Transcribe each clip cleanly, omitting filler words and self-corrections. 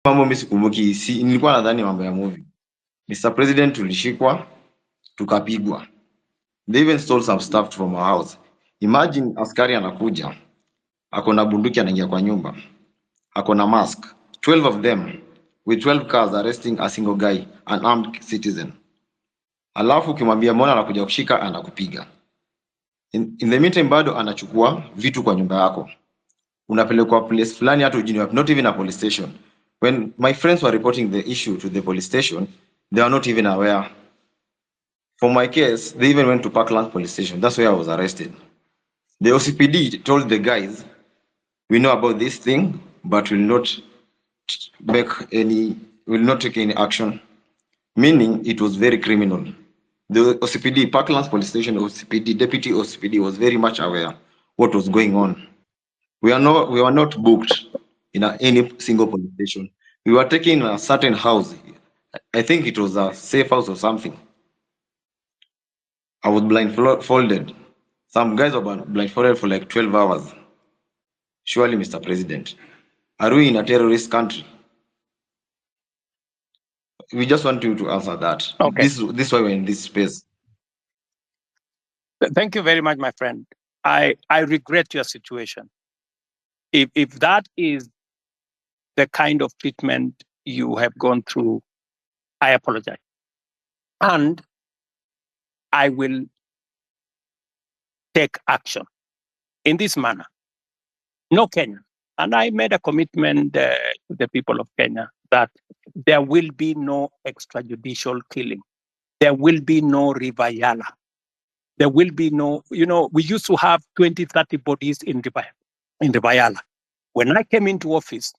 mambo mimi sikumbuki, nilikuwa nadhani mambo ya movie. Mr. President tulishikwa, tukapigwa. They even stole some stuff from our house. Imagine askari anakuja, ako na bunduki anaingia kwa nyumba, ako na mask, 12 of them with 12 cars arresting a single guy, an armed citizen. Alafu ukimwambia mbona anakuja kushika, anakupiga. In the meantime bado anachukua vitu kwa nyumba yako. Unapelekwa place fulani hata ujini wapi, not even a police station. When my friends were reporting the issue to the police station, they are not even aware. For my case, they even went to Parkland police station. That's where I was arrested. The OCPD told the guys, we know about this thing, but will not take any action. Meaning it was very criminal. The OCPD, Parkland police station OCPD, deputy OCPD was very much aware what was going on. We were not booked in any single police station. We were taken in a certain house. I think it was a safe house or something. I was blindfolded. Some guys were blindfolded for like 12 hours. Surely, Mr. President, are we in a terrorist country? We just want you to answer that. Okay. This is why we're in this space. Thank you very much, my friend. I regret your situation. If that is the kind of treatment you have gone through, I apologize. And I will take action in this manner. No Kenya. And I made a commitment to the people of Kenya that there will be no extrajudicial killing. There will be no River Yala. There will be no, we used to have 20, 30 bodies in River Yala. When I came into office,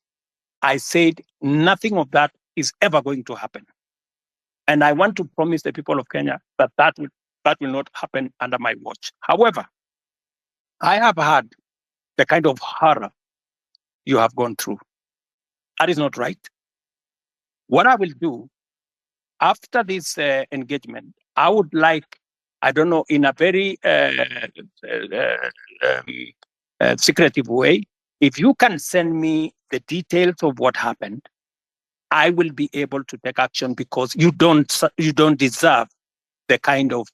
I said nothing of that is ever going to happen. And I want to promise the people of Kenya that will not happen under my watch. However, I have had the kind of horror you have gone through. That is not right. What I will do after this engagement, I would like, I don't know, in a very secretive way, if you can send me the details of what happened, I will be able to take action, because you don't deserve the kind of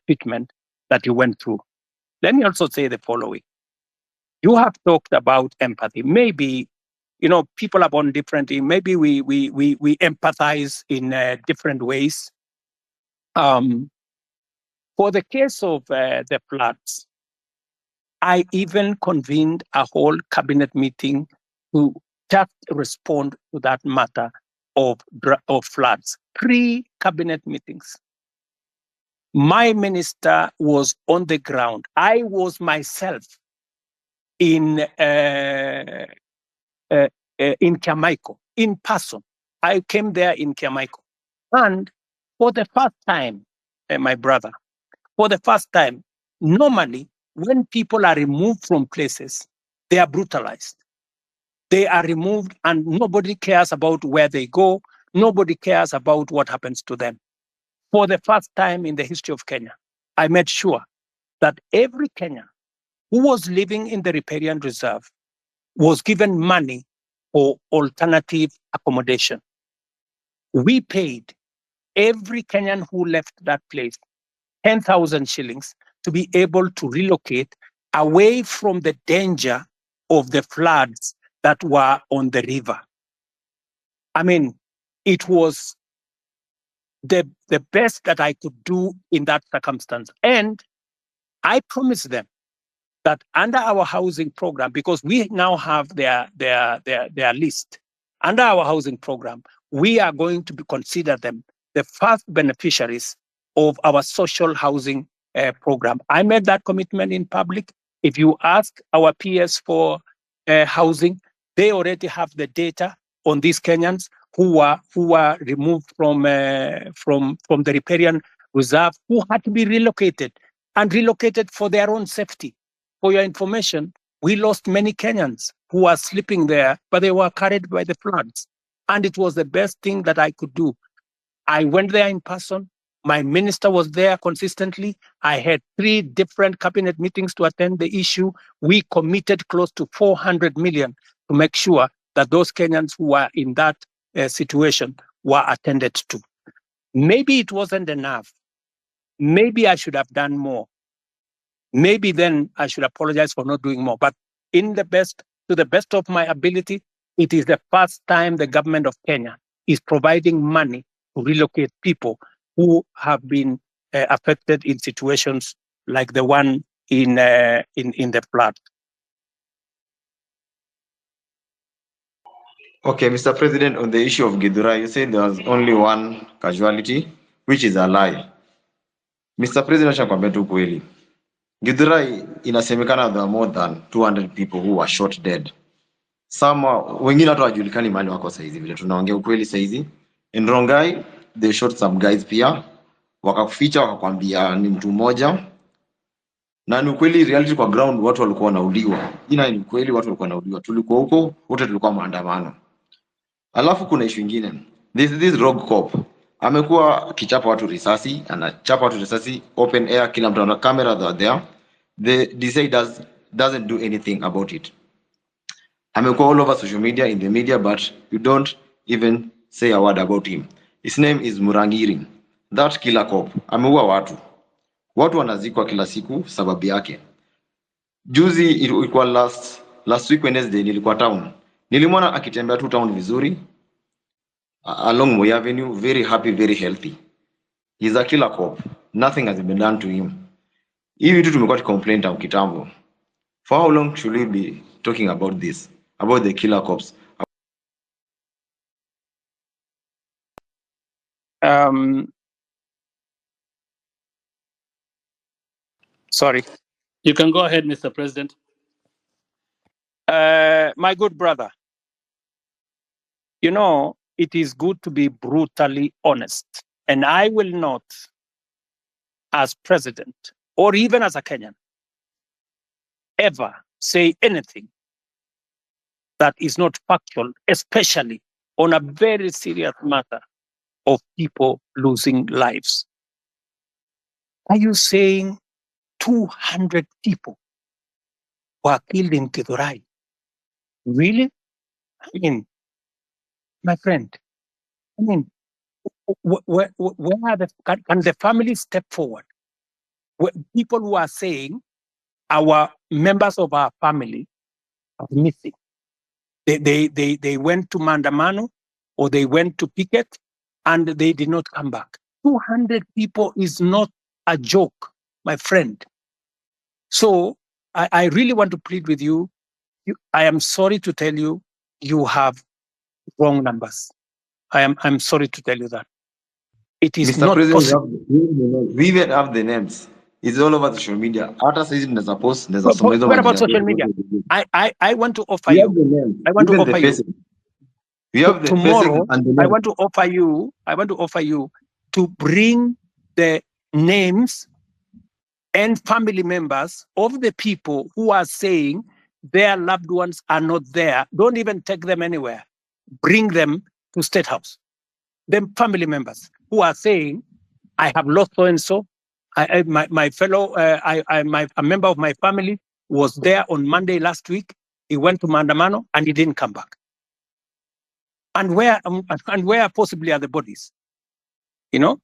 treatment that you went through. Let me also say the following. You have talked about empathy. Maybe, people are born differently. Maybe we empathize in different ways. For the case of the floods, I even convened a whole cabinet meeting to just respond to that matter of floods. 3 cabinet meetings. My minister was on the ground. I was myself in Kiamaiko, in person. I came there in Kiamaiko. And for the first time, my brother, for the first time, normally when people are removed from places, they are brutalized. They are removed and nobody cares about where they go. Nobody cares about what happens to them. For the first time in the history of Kenya, I made sure that every Kenyan who was living in the riparian reserve was given money for alternative accommodation. We paid every Kenyan who left that place 10,000 shillings to be able to relocate away from the danger of the floods that were on the river. I mean, it was the best that I could do in that circumstance. And I promised them that under our housing program, because we now have their list, under our housing program, we are going to consider them the first beneficiaries of our social housing program. I made that commitment in public. If you ask our peers for housing, they already have the data on these Kenyans who were removed from the riparian reserve, who had to be relocated for their own safety. For your information, we lost many Kenyans who were sleeping there, but they were carried by the floods. And it was the best thing that I could do. I went there in person. My minister was there consistently. I had 3 different cabinet meetings to attend the issue. We committed close to 400 million to make sure that those Kenyans who were in that situation were attended to. Maybe it wasn't enough. Maybe I should have done more. Maybe then I should apologize for not doing more. But to the best of my ability, it is the first time the government of Kenya is providing money to relocate people who have been affected in situations like the one in the flood. Okay, Mr. President, on the issue of Githurai, you said there was only one casualty, which is a lie. Mr. President, acha nikwambie tu kweli. Githurai inasemekana there are more than 200 people who were shot dead. Wengine hata hawajulikani mahali wako saizi, vile tunaongea ukweli saizi. In Rongai, they shot some guys pia, wakakuficha wakakwambia ni mtu mmoja. Na ni ukweli, reality kwa ground watu walikuwa wanauliwa. Ina ni ukweli, watu walikuwa wanauliwa. Tulikuwa huko, wote tulikuwa maandamano. Alafu kuna issue nyingine. This rogue cop amekuwa kichapa watu risasi, anachapa watu risasi open air, kila mtu ana camera there. The DCI doesn't do anything about it. Amekuwa all over social media, in the media, but you don't even say a word about him. His name is Murangiri. That killer cop ameua watu. Watu wanazikwa kila siku sababu yake. Juzi ilikuwa last week Wednesday, nilikuwa town. Nilimwona akitembea tu town vizuri along Moi Avenue, very happy, very healthy. He's a killer cop. Nothing has been done to him. Hivi vitu tumekuwa tucomplain tangu kitambo. For how long should we be talking about this? About the killer cops? Sorry. You can go ahead, Mr. President. My good brother, you know, it is good to be brutally honest. And I will not, as president, or even as a Kenyan, ever say anything that is not factual, especially on a very serious matter of people losing lives. Are you saying 200 people were killed in Githurai? Really? I mean, my friend, I mean, where are can the family step forward? People who are saying our members of our family are missing. They went to Mandamano or they went to picket and they did not come back. 200 people is not a joke, my friend. So I really want to plead with you. I am sorry to tell you, you have wrong numbers. I'm sorry to tell you that. It is Mr. not President, possible. we even have the names. It's all over social media. Hata saizi tunaweza post, tunaweza soma hizo What about majina social zote. media? I want to offer We you. have the names. I want to Even the offer you. faces. We have the faces Tomorrow, and the I names. want to offer you to bring the names and family members of the people who are saying their loved ones are not there. Don't even take them anywhere. Bring them to State House. Them family members who are saying, I have lost so and so. My fellow, a member of my family was there on Monday last week. He went to Mandamano and he didn't come back. And where possibly are the bodies? You know.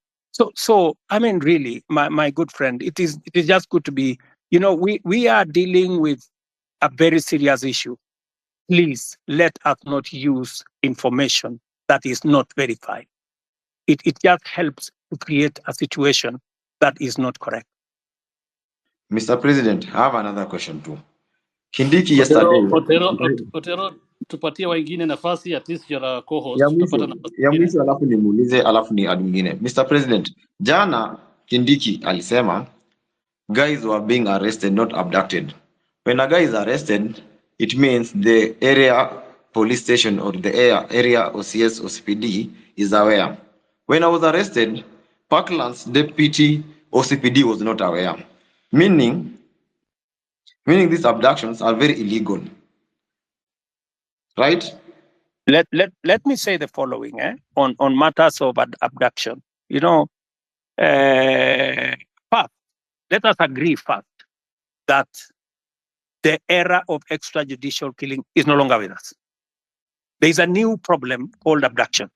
So I mean, really, my good friend, it is just good to be. You know, we are dealing with a very serious issue. Please let us not use information that is not verified. It just helps to create a situation that is not correct. Mr. President, I have another question too. Kindiki yesterday. Otero, tupatie wengine nafasi, at least you're co-host. Ya mwisho alafu nimuulize alafu ni ad mwingine. Mr. President, jana Kindiki alisema guys were being arrested, not abducted. When a guy is arrested, it means the area police station or the area OCS or CPD is aware. When I was arrested, Parkland's deputy OCPD was not aware. Meaning these abductions are very illegal. Right? Let me say the following on matters of abduction. You know, first, let us agree first that the era of extrajudicial killing is no longer with us. There's a new problem called abduction.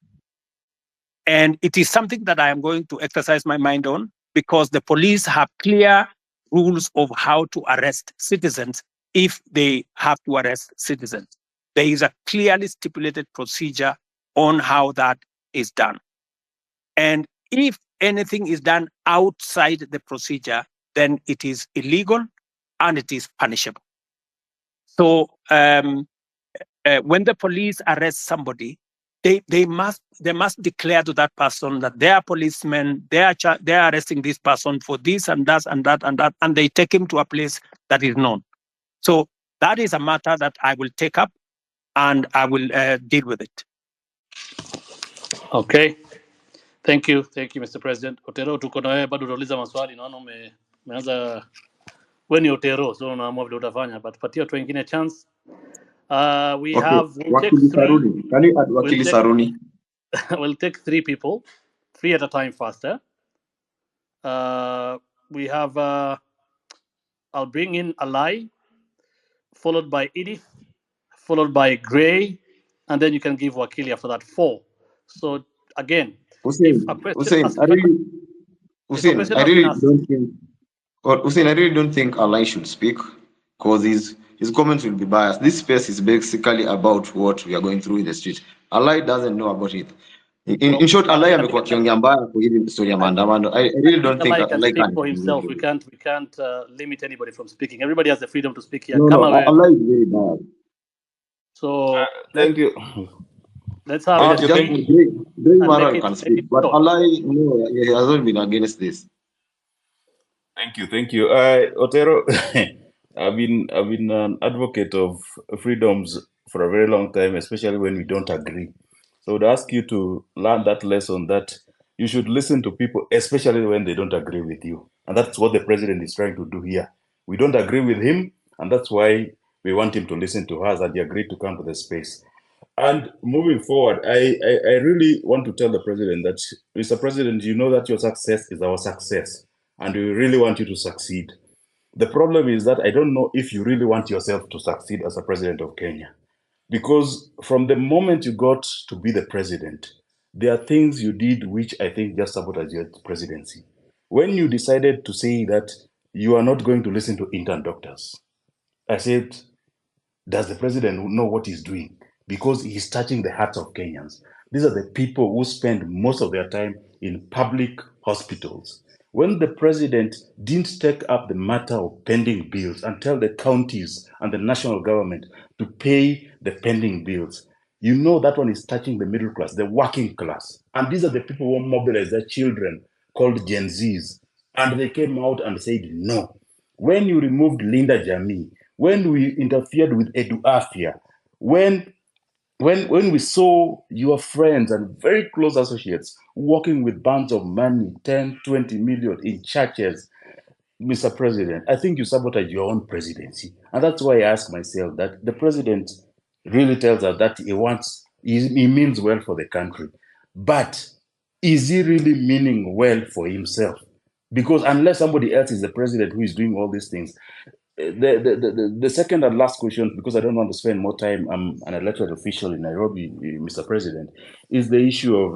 And it is something that I am going to exercise my mind on, because the police have clear rules of how to arrest citizens if they have to arrest citizens. There is a clearly stipulated procedure on how that is done. And if anything is done outside the procedure, then it is illegal and it is punishable. So when the police arrest somebody, they must declare to that person that they are policemen, they are arresting this person for this and that and that and that, and they take him to a place that is known. So that is a matter that I will take up and I will deal with it. Okay. Thank you, Mr. President. Otero, tuko na wewe bado utauliza maswali, naona umeanza wewe ni Otero, so unaamua vile utafanya, but patia watu wengine chance. We Okay, have we'll take Wakili three. Saruni. Can you add Wakili Saruni? We'll take 3 people, 3 at a time faster. We have I'll bring in Alai, followed by Edith, followed by Gray, and then you can give Wakili after that 4. So again, if a question has I really been don't think Alai should speak, because his comments will be biased. This space is basically about what we are going through in the street. Alai doesn't know about it. In short, Alai amekuwa kiongea mbaya kwa hili story ya maandamano. I really don't think Alai can Alai speak can. for himself. We can't limit anybody from speaking. Everybody has the freedom to speak here. No, Alai is very bad. So thank you. Let's have Thank it. you. Gray Maral can speak, but Alai, no, he hasn't been against this. Thank you. Otero, I've been an advocate of freedoms for a very long time, especially when we don't agree. So I would ask you to learn that lesson, that you should listen to people, especially when they don't agree with you. And that's what the president is trying to do here. We don't agree with him, and that's why we want him to listen to us, and he agreed to come to the space. And moving forward, I really want to tell the president that, Mr. President, you know that your success is our success, and we really want you to succeed. The problem is that I don't know if you really want yourself to succeed as a president of Kenya. Because from the moment you got to be the president, there are things you did which I think just sabotaged your presidency. When you decided to say that you are not going to listen to intern doctors, I said, does the president know what he's doing? Because he's touching the hearts of Kenyans. These are the people who spend most of their time in public hospitals. When the president didn't take up the matter of pending bills and tell the counties and the national government to pay the pending bills, you know that one is touching the middle class, the working class. And these are the people who mobilize their children, called Gen Zs. And they came out and said no. When you removed Linda Jamii, when we interfered with Edu Afia, when we saw your friends and very close associates working with bands of money, 10, 20 million in churches, Mr. President, I think you sabotage your own presidency. And that's why I ask myself that the president really tells us that he means well for the country. But is he really meaning well for himself? Because unless somebody else is the president who is doing all these things, the second and last question, because I don't want to spend more time, I'm an elected official in Nairobi, Mr. President, is the issue of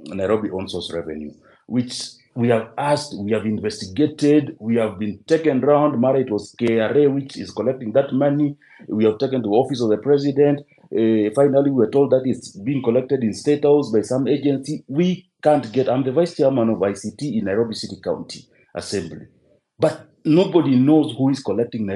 Nairobi on-source revenue, which we have asked, we have investigated, we have been taken around. Mara, it was KRA which is collecting that money. We have taken to the office of the president. Finally, we were told that it's being collected in State House by some agency. We can't get, I'm the vice chairman of ICT in Nairobi City County Assembly. But nobody knows who is collecting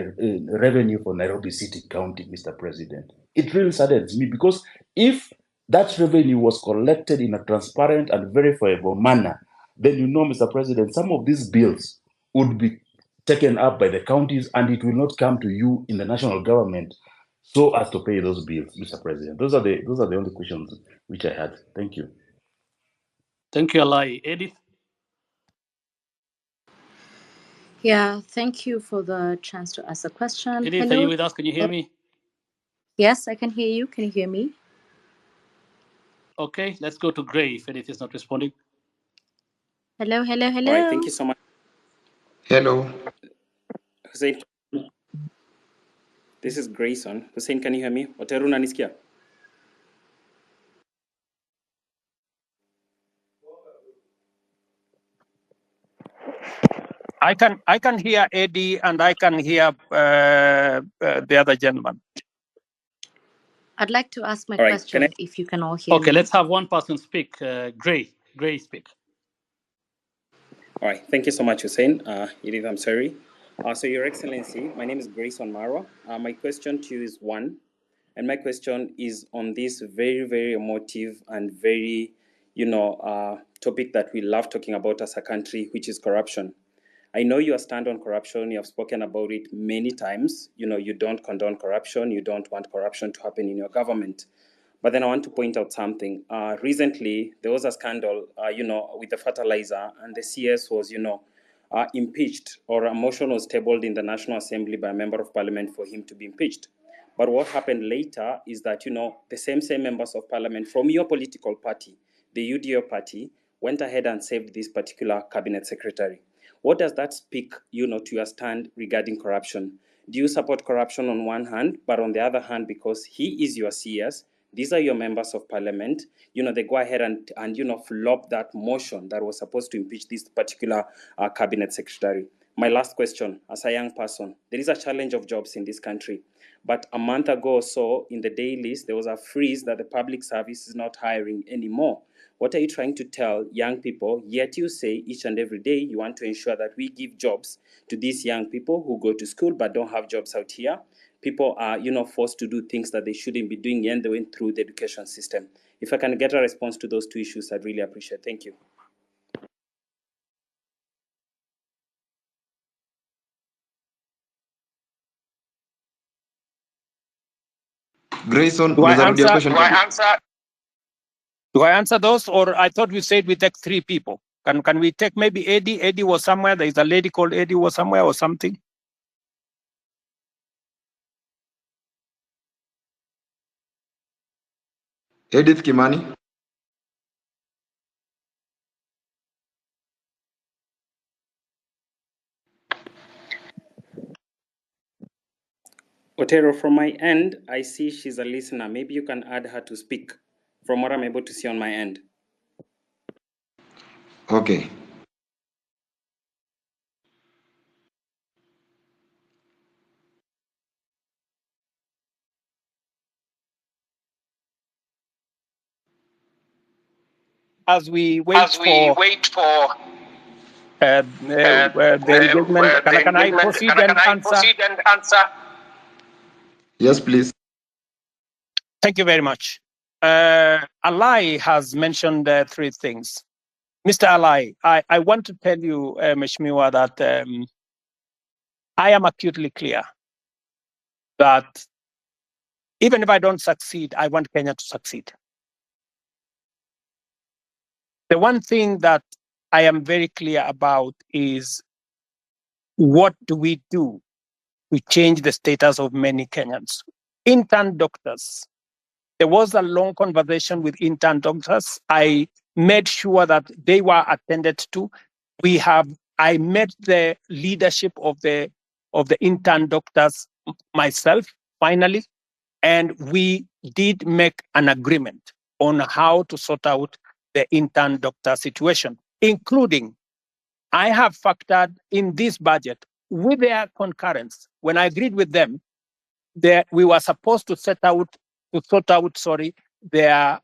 revenue for Nairobi City County, Mr. President. It really saddens me, because if that revenue was collected in a transparent and verifiable manner, then you know, Mr. President, some of these bills would be taken up by the counties and it will not come to you in the national government so as to pay those bills, Mr. President. Those are the only questions which I had. Thank you. Thank you, Alai. Edith? Yeah, thank you for the chance to ask a question. Edith, Hello. are you with us? Can you hear me? Yes, I can hear you. Can you hear me? Okay, let's go to Gray if Edith is not responding. Hello. All right, thank you so much. Hello. Hussein, this is Grayson. Hussein, can you hear me? Otero unanisikia? I can hear Eddie and I can hear the other gentleman. I'd like to ask my All right, can I? question if you can all hear Okay, me. let's have one person speak. Gray speak. All right, thank you so much, Hussein. Edith, I'm sorry. So, Your Excellency, my name is Grace Onmara. My question to you is one, and my question is on this very, very emotive and very, topic that we love talking about as a country, which is corruption. I know you stand on corruption. You have spoken about it many times. You don't condone corruption. You don't want corruption to happen in your government. But then I want to point out something. Recently, there was a scandal, with the fertilizer, and the CS was, impeached, or a motion was tabled in the National Assembly by a member of parliament for him to be impeached. But what happened later is that, the same members of parliament from your political party, the UDO party, went ahead and saved this particular cabinet secretary. What does that speak, to your stand regarding corruption? Do you support corruption on one hand, but on the other hand, because he is your CS, these are your members of parliament, they go ahead and flop that motion that was supposed to impeach this particular cabinet secretary? My last question, as a young person, there is a challenge of jobs in this country. But a month ago or so, in the day list, there was a freeze that the public service is not hiring anymore. What are you trying to tell young people? Yet you say each and every day you want to ensure that we give jobs to these young people who go to school but don't have jobs out here. People are, forced to do things that they shouldn't be doing, and they went through the education system. If I can get a response to those two issues, I'd really appreciate it. Thank you. Grayson, Do I unaweza rudia answer? question please? Do I answer those, or I thought we said we take three people? Can we take maybe Eddie? Eddie was somewhere. There is a lady called Eddie was somewhere or something. Edith Kimani. Otero, from my end, I see she's a listener. Maybe you can add her to speak from what I'm able to see on my end. Okay. As we wait for the engagement, can I proceed and answer? Yes, please. Thank you very much. Alai has mentioned three things. Mr. Alai, I want to tell you, Mheshimiwa, that I am acutely clear that even if I don't succeed, I want Kenya to succeed. The one thing that I am very clear about is what do we do to change the status of many Kenyans? Intern doctors. There was a long conversation with intern doctors. I made sure that they were attended to. I met the leadership of the intern doctors myself, finally, and we did make an agreement on how to sort out the intern doctor situation, including I have factored in this budget with their concurrence. When I agreed with them, we were supposed to sort out, their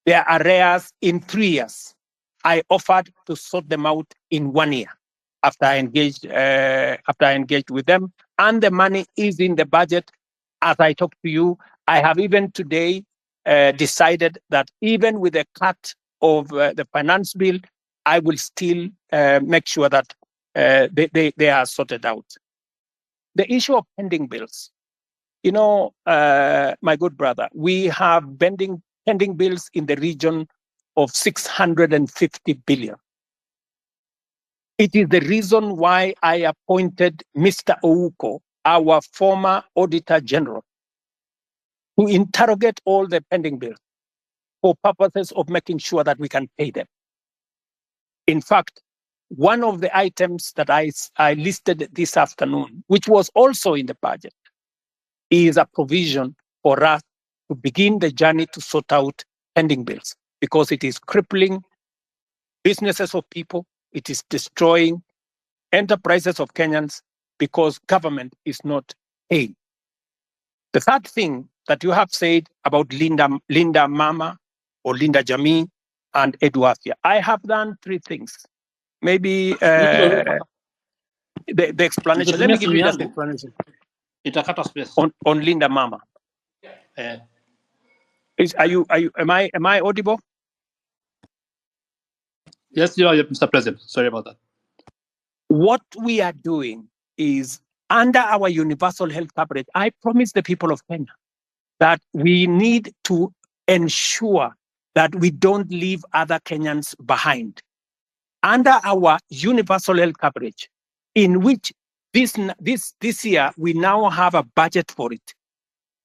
arrears in 3 years. I offered to sort them out in 1 year after I engaged with them, and the money is in the budget. As I talk to you, I have even today decided that even with a cut of the finance bill, I will still make sure that they are sorted out. The issue of pending bills. My good brother, we have pending bills in the region of 650 billion. It is the reason why I appointed Mr. Ouko, our former Auditor General, to interrogate all the pending bills for purposes of making sure that we can pay them. In fact, one of the items that I listed this afternoon, which was also in the budget, is a provision for us to begin the journey to sort out pending bills, because it is crippling businesses of people, it is destroying enterprises of Kenyans because government is not paying. The third thing that you have said about Linda Mama or Linda Jamii and Eduafia, I have done three things. Maybe the explanation. Let me give you just the explanation Itakata space. on Linda Mama. Am I audible? Yes, you are, Mr. President. Sorry about that. What we are doing is under our universal health coverage. I promise the people of Kenya that we need to ensure that we don't leave other Kenyans behind. Under our universal health coverage, in which this year we now have a budget for it,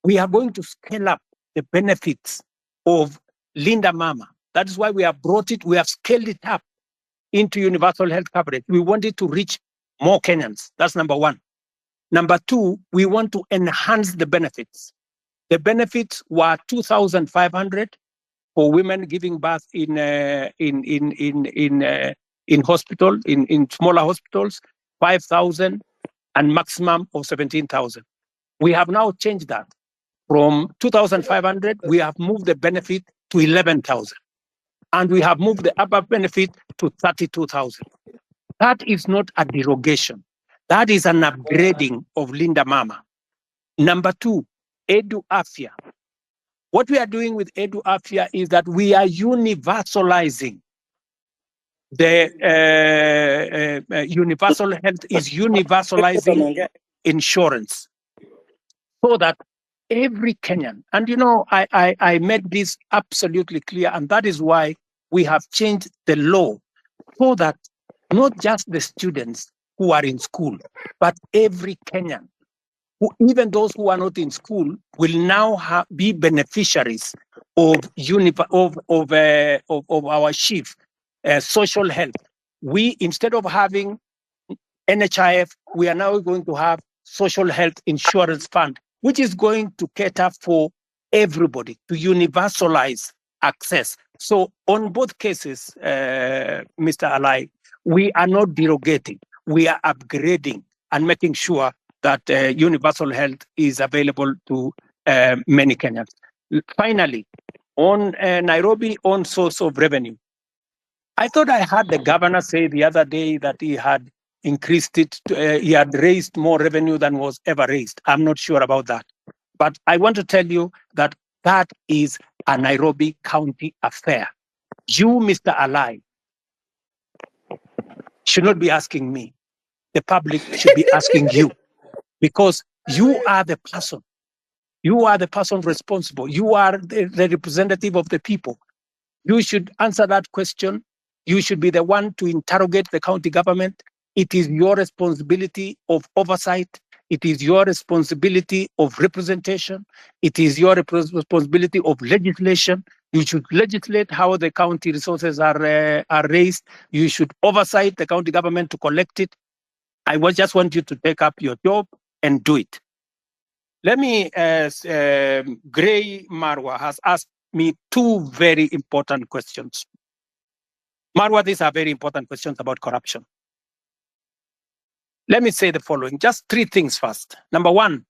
we are going to scale up the benefits of Linda Mama. That is why we have brought it, we have scaled it up into universal health coverage. We want it to reach more Kenyans. That's number one. Number two, we want to enhance the benefits. The benefits were 2,500 for women giving birth in hospital, in smaller hospitals, 5,000 and maximum of 17,000. We have now changed that. From 2,500, we have moved the benefit to 11,000. And we have moved the upper benefit to 32,000. That is not a derogation. That is an upgrading of Linda Mama. Number two, Eduafia. What we are doing with Eduafia is that we are universalizing the universal health is universalizing insurance so that every Kenyan, and you know, I made this absolutely clear, and that is why we have changed the law so that not just the students who are in school, but every Kenyan, even those who are not in school, will now be beneficiaries of our chief social health. We, instead of having NHIF, we are now going to have social health insurance fund, which is going to cater for everybody, to universalize access. So on both cases, Mr. Alai, we are not derogating, we are upgrading and making sure that universal health is available to many Kenyans. Finally, on Nairobi on source of revenue, I thought I heard the governor say the other day that he had increased it, he had raised more revenue than was ever raised. I'm not sure about that. But I want to tell you that that is a Nairobi County affair. You, Mr. Alai, should not be asking me. The public should be asking you, because you are the person. You are the person responsible. You are the representative of the people. You should answer that question. You should be the one to interrogate the county government. It is your responsibility of oversight. It is your responsibility of representation. It is your responsibility of legislation. You should legislate how the county resources are raised. You should oversight the county government to collect it. I just want you to take up your job and do it. Let me, Gray Marwa has asked me two very important questions. Marwa, these are very important questions about corruption. Let me say the following, just three things first. Number one,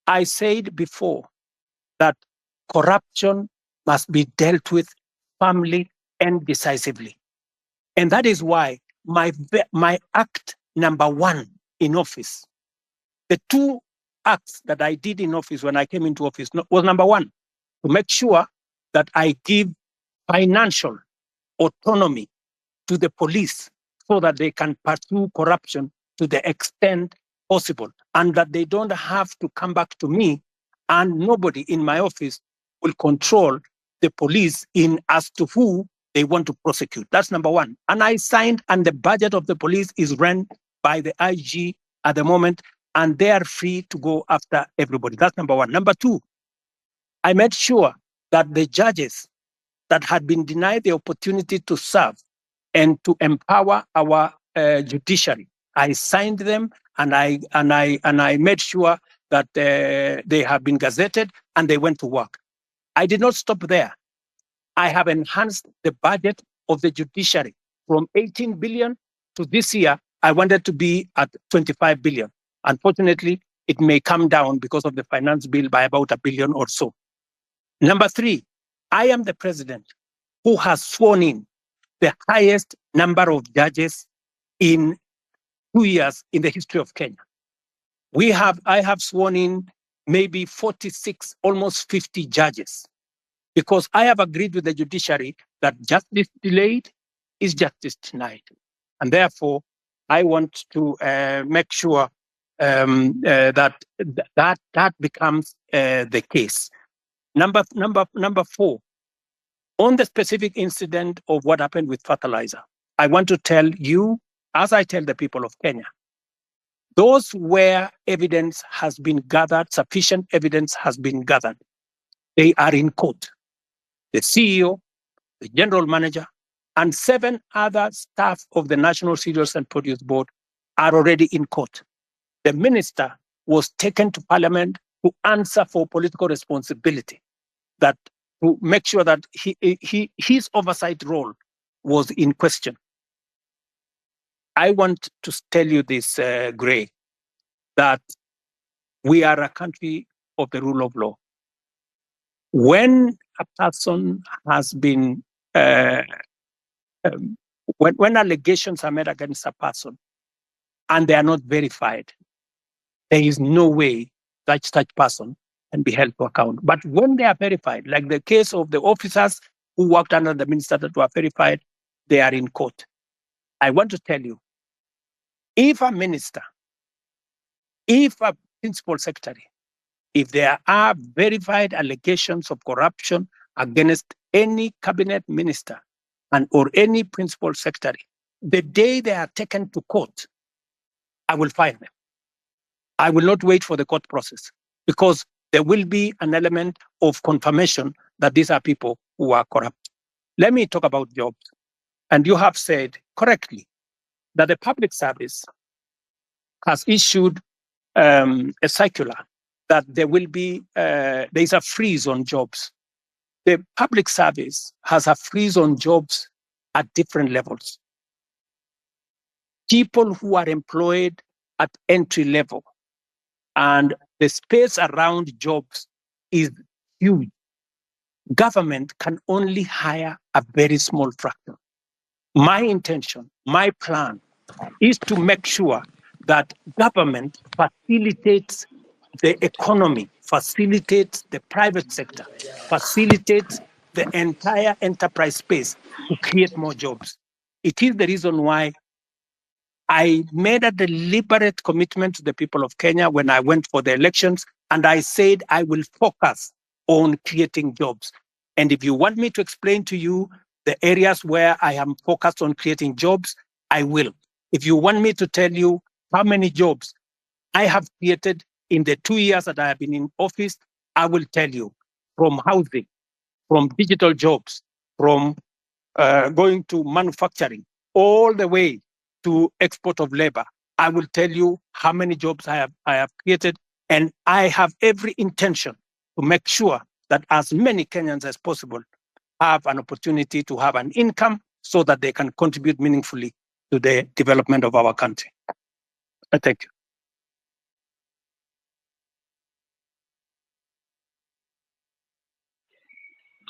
I said before that corruption must be dealt with firmly and decisively. And that is why my act number one in office, the two acts that I did in office when I came into office was number one, to make sure that I give financial autonomy to the police so that they can pursue corruption to the extent possible, and that they don't have to come back to me, and nobody in my office will control the police in as to who they want to prosecute. That's number one. And I signed, and the budget of the police is run by the IG at the moment, and they are free to go after everybody. That's number one. Number two, I made sure that the judges that had been denied the opportunity to serve and to empower our judiciary, I signed them, and I made sure that they have been gazetted and they went to work. I did not stop there. I have enhanced the budget of the judiciary from 18 billion to this year I wanted to be at 25 billion. Unfortunately, it may come down because of the finance bill by about $1 billion or so. Number 3, I am the president who has sworn in the highest number of judges in 2 years in the history of Kenya. I have sworn in maybe 46, almost 50 judges, because I have agreed with the judiciary that justice delayed is justice denied. And therefore, I want to make sure that becomes the case. Number 4, on the specific incident of what happened with fertilizer, I want to tell you, as I tell the people of Kenya, those where evidence has been gathered, sufficient evidence has been gathered, they are in court. The CEO, the general manager, and 7 other staff of the National Cereals and Produce Board are already in court. The minister was taken to parliament to answer for political responsibility, that to make sure that his oversight role was in question. I want to tell you this, Gray, that we are a country of the rule of law. When a person has been, when allegations are made against a person and they are not verified, there is no way that such person can be held to account. But when they are verified, like the case of the officers who worked under the minister that were verified, they are in court. I want to tell you, if a minister, if a principal secretary, if there are verified allegations of corruption against any cabinet minister and or any principal secretary, the day they are taken to court, I will fire them. I will not wait for the court process, because there will be an element of confirmation that these are people who are corrupt. Let me talk about jobs. And you have said correctly that the public service has issued a circular that there will be, there is a freeze on jobs. The public service has a freeze on jobs at different levels. People who are employed at entry level and the space around jobs is huge. Government can only hire a very small fraction. My intention, my plan is to make sure that government facilitates the economy, facilitates the private sector, facilitates the entire enterprise space to create more jobs. It is the reason why I made a deliberate commitment to the people of Kenya when I went for the elections, and I said I will focus on creating jobs. And if you want me to explain to you the areas where I am focused on creating jobs, I will. If you want me to tell you how many jobs I have created in the 2 years that I have been in office, I will tell you, from housing, from digital jobs, from going to manufacturing, all the way to export of labor. I will tell you how many jobs I have created, and I have every intention to make sure that as many Kenyans as possible have an opportunity to have an income so that they can contribute meaningfully to the development of our country. Thank you.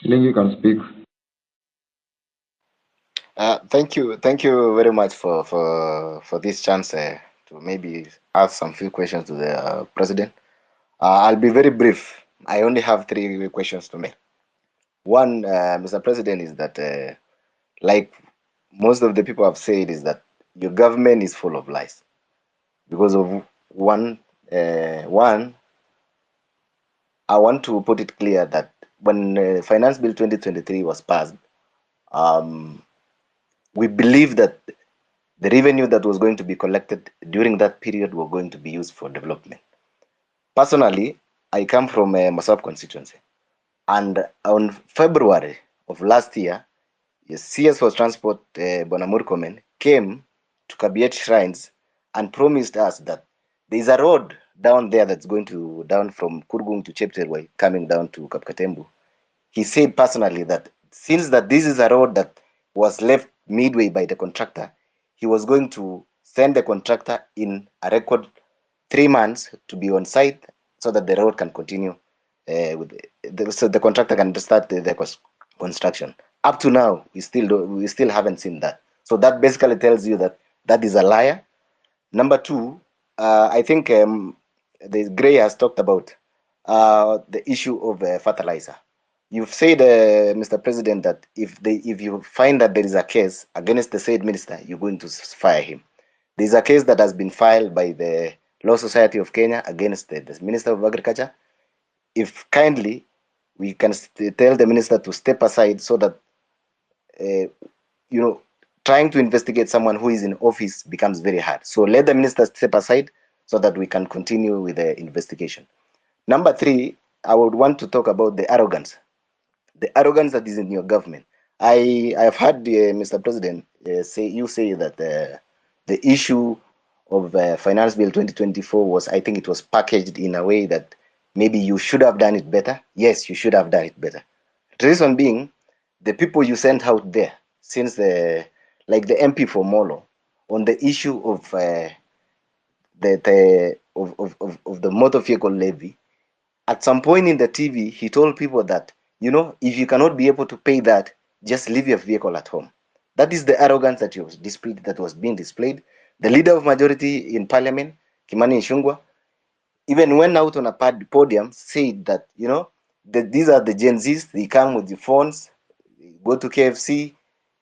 Ling, you can speak. Thank you very much for this chance to maybe ask some few questions to the president. I'll be very brief. I only have 3 questions to make. One, Mr. President, is that like most of the people have said, is that your government is full of lies because of one. I want to put it clear that when Finance Bill 2023 was passed, we believe that the revenue that was going to be collected during that period were going to be used for development. Personally, I come from a Masab constituency, and on February of last year, the CS for Transport, Bonamur Komen, came to Kabiet Shrines and promised us that there is a road down there that's going to down from Kurgung to Chepterway, coming down to Kapkatembu. He said personally that since that this is a road that was left midway by the contractor, he was going to send the contractor in a record 3 months to be on site so that the road can continue so the contractor can start the construction. Up to now, we still haven't seen that. So that basically tells you that that is a liar. Number two, I think the Gray has talked about the issue of fertilizer. You've said, Mr. President, that if you find that there is a case against the said minister, you're going to fire him. There's a case that has been filed by the Law Society of Kenya against the Minister of Agriculture. If kindly we can tell the minister to step aside so that trying to investigate someone who is in office becomes very hard. So let the minister step aside so that we can continue with the investigation. Number three, I would want to talk about the arrogance that is in your government. I have heard Mr. President say that the issue of Finance Bill 2024 was, I think it was packaged in a way that maybe you should have done it better. Yes, you should have done it better. The reason being, the people you sent out there, since like the MP for Molo, on the issue of the motor vehicle levy, at some point in the TV, he told people that, if you cannot be able to pay that, just leave your vehicle at home. That is the arrogance that was being displayed. The leader of majority in parliament, Kimani Ichung'wah, even went out on a podium, said that, that these are the Gen Zs, they come with the phones, they go to KFC,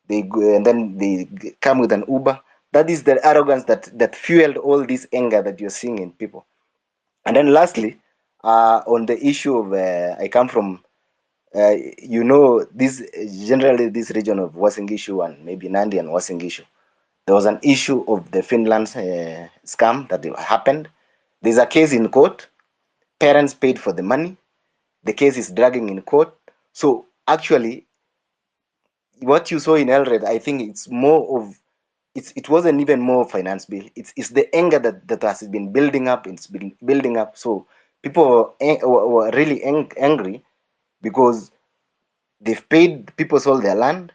they go, and then they come with an Uber. That is the arrogance that fueled all this anger that you're seeing in people. And then lastly, on the issue of, I come from, this region of Uasin Gishu and maybe Nandi and Uasin Gishu. There was an issue of the Finland scam that happened. There's a case in court. Parents paid for the money. The case is dragging in court. So actually, what you saw in Elred, I think it's more of, it wasn't even more finance bill. It's the anger that has been building up. It's been building up. So people were really angry because they've paid, people sold their land.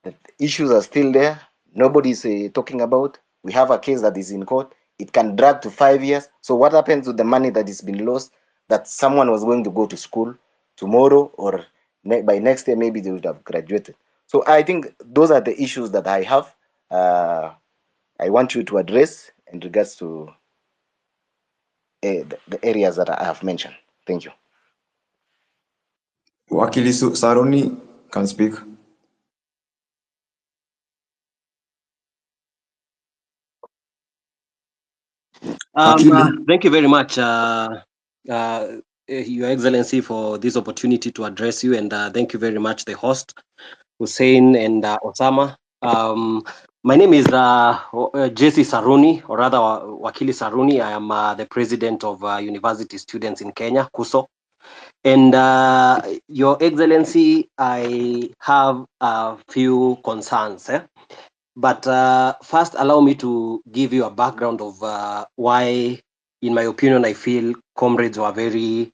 The issues are still there. Nobody's talking about. We have a case that is in court. It can drag to 5 years. So what happens to the money that is been lost, that someone was going to go to school tomorrow, or by next year, maybe they would have graduated. So I think those are the issues that I have. I want you to address in regards to the areas that I have mentioned. Thank you. Wakili Saruni can speak. Thank you very much, Your Excellency, for this opportunity to address you, and thank you very much, the host, Hussein and Osama. My name is Jesse Saruni, or rather Wakili Saruni. I am the president of University Students in Kenya, KUSO. And Your Excellency, I have a few concerns. But first, allow me to give you a background of why, in my opinion, I feel comrades were very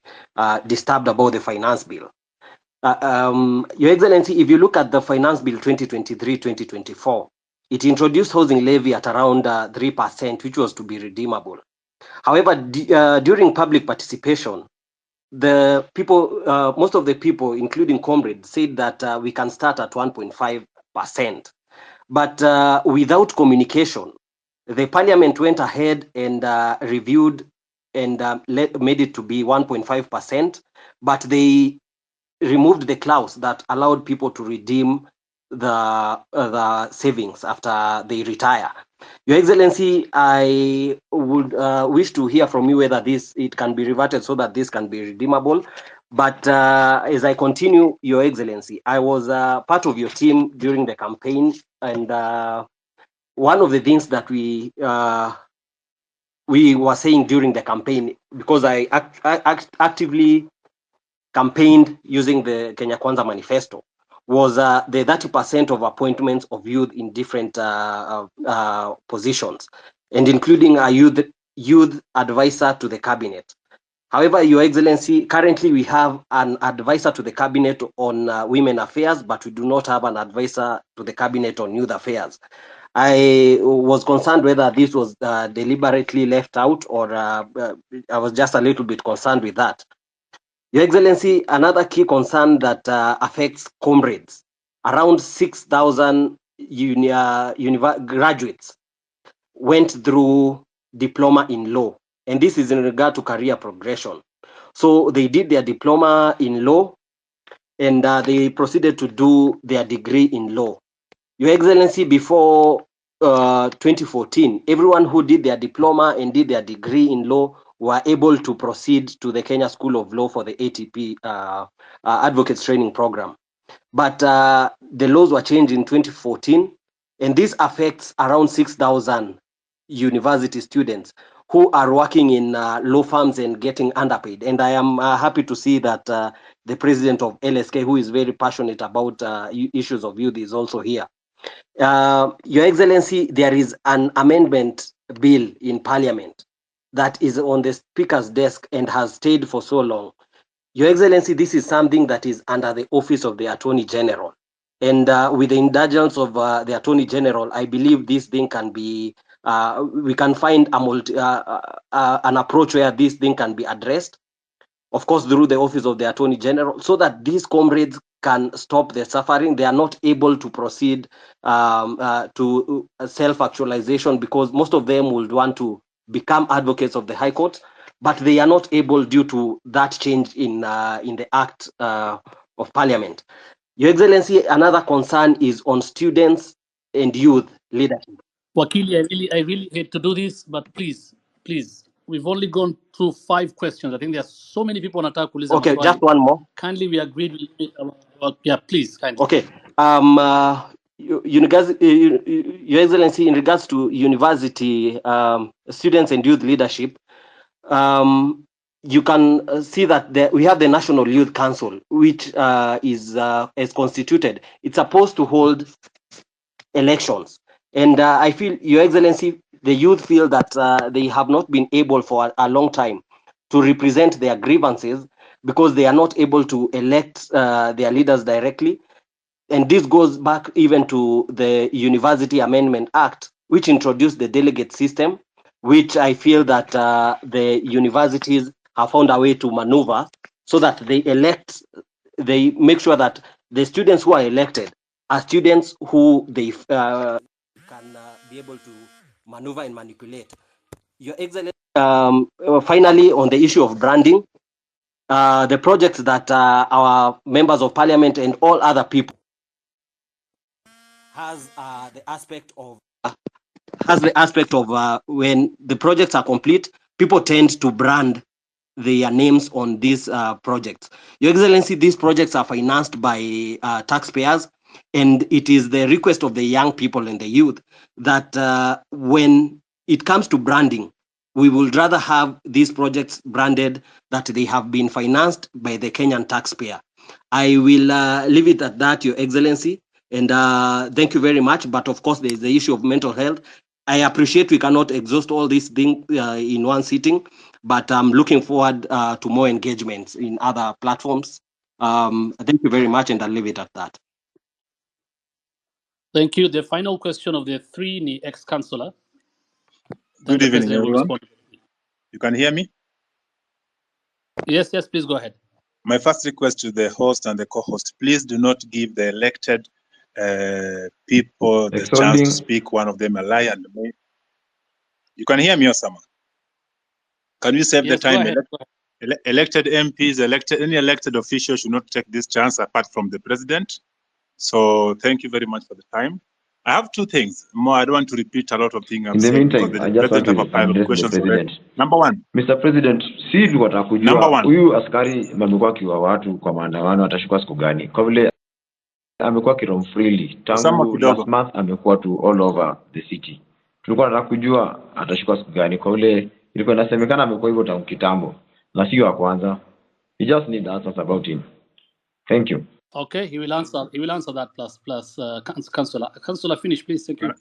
disturbed about the finance bill. Your Excellency, if you look at the finance bill 2023-2024, it introduced housing levy at around 3%, which was to be redeemable. However, during public participation, the people, most of the people, including comrades, said that we can start at 1.5%. But without communication, the parliament went ahead and reviewed and made it to be 1.5%, but they removed the clause that allowed people to redeem the savings after they retire. Your Excellency, I would wish to hear from you whether it can be reverted so that this can be redeemable. But as I continue, Your Excellency, I was part of your team during the campaign, and one of the things that we were saying during the campaign, because I actively campaigned using the Kenya Kwanza manifesto, was the 30% of appointments of youth in different positions, and including a youth advisor to the cabinet. However, Your Excellency, currently we have an advisor to the cabinet on women affairs, but we do not have an advisor to the cabinet on youth affairs. I was concerned whether this was deliberately left out, or I was just a little bit concerned with that. Your Excellency, another key concern that affects comrades, around 6,000 graduates went through diploma in law, and this is in regard to career progression. So they did their diploma in law, and they proceeded to do their degree in law. Your Excellency, before 2014, everyone who did their diploma and did their degree in law were able to proceed to the Kenya School of Law for the ATP Advocates Training Program. But the laws were changed in 2014, and this affects around 6,000 university students who are working in law firms and getting underpaid. And I am happy to see that the president of LSK, who is very passionate about issues of youth, is also here. Your Excellency, there is an amendment bill in Parliament that is on the Speaker's desk and has stayed for so long. Your Excellency, this is something that is under the office of the Attorney General. And with the indulgence of the Attorney General, I believe this thing can be, we can find an approach where this thing can be addressed, of course, through the office of the Attorney General, so that these comrades can stop the suffering. They are not able to proceed to self-actualization, because most of them would want to become advocates of the High Court, but they are not able due to that change in the Act of Parliament. Your Excellency, another concern is on students and youth leadership. Wakili, I really hate to do this, but please, we've only gone through 5 questions. I think there are so many people wanataka kuuliza Okay, maswali. just one more. Kindly, we agreed. Yeah, please, kindly. Okay. Your Excellency, in regards to university students and youth leadership, you can see that we have the National Youth Council, which is constituted. It's supposed to hold elections. And I feel, Your Excellency, the youth feel that they have not been able for a long time to represent their grievances, because they are not able to elect their leaders directly. And this goes back even to the University Amendment Act, which introduced the delegate system, which I feel that the universities have found a way to maneuver so that they make sure that the students who are elected are students who they can be able to maneuver and manipulate. Your Excellency, finally, on the issue of branding, the projects that our members of parliament and all other people has the aspect of when the projects are complete, people tend to brand their names on these projects. Your Excellency, these projects are financed by taxpayers, and it is the request of the young people and the youth that when it comes to branding, we would rather have these projects branded that they have been financed by the Kenyan taxpayer. I will leave it at that, Your Excellency, and thank you very much. But of course, there is the issue of mental health. I appreciate we cannot exhaust all these things in one sitting, but I'm looking forward to more engagements in other platforms. Thank you very much, and I'll leave it at that. Thank you. The final question of the 3 ni ex-councillor. Good evening, everyone. You can hear me? Yes, please go ahead. My first request to the host and the co-host, please do not give the elected people the chance to speak, one of them a lie and me. You can hear me, Osama? Can you save the time? Elected MPs, any elected official should not take this chance apart from the president. So thank you very much for the time. I have 2 things. More, I don't want to repeat a lot of things I'm saying. In the meantime, I just want to address the president. Number 1. Mr. President, si tunataka kujua huyu askari amekuwa akiwa watu kwa maandamano atashukua siku gani? Kwa vile amekuwa kirom freely tangu last month, amekuwa to all over the city. Tulikuwa tunataka kujua atashukua siku gani, kwa vile ilikuwa inasemekana amekuwa hivyo tangu kitambo na sio wa kwanza. We just need answers about him. Thank you. Okay, he will answer that plus councillor. Councillor, finish, please. Thank you.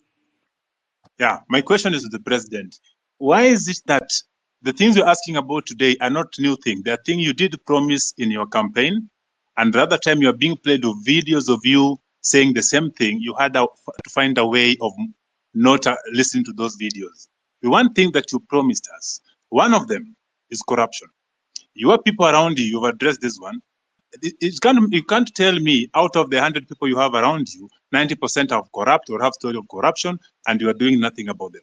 Yeah, my question is to the president. Why is it that the things you're asking about today are not new things? They are things you did promise in your campaign, and the other time you are being played with videos of you saying the same thing. You had to find a way of not listening to those videos. The one thing that you promised us, one of them is corruption. Your people around you, you've addressed this one. You can't tell me out of the 100 people you have around you, 90% are corrupt or have story of corruption, and you are doing nothing about them.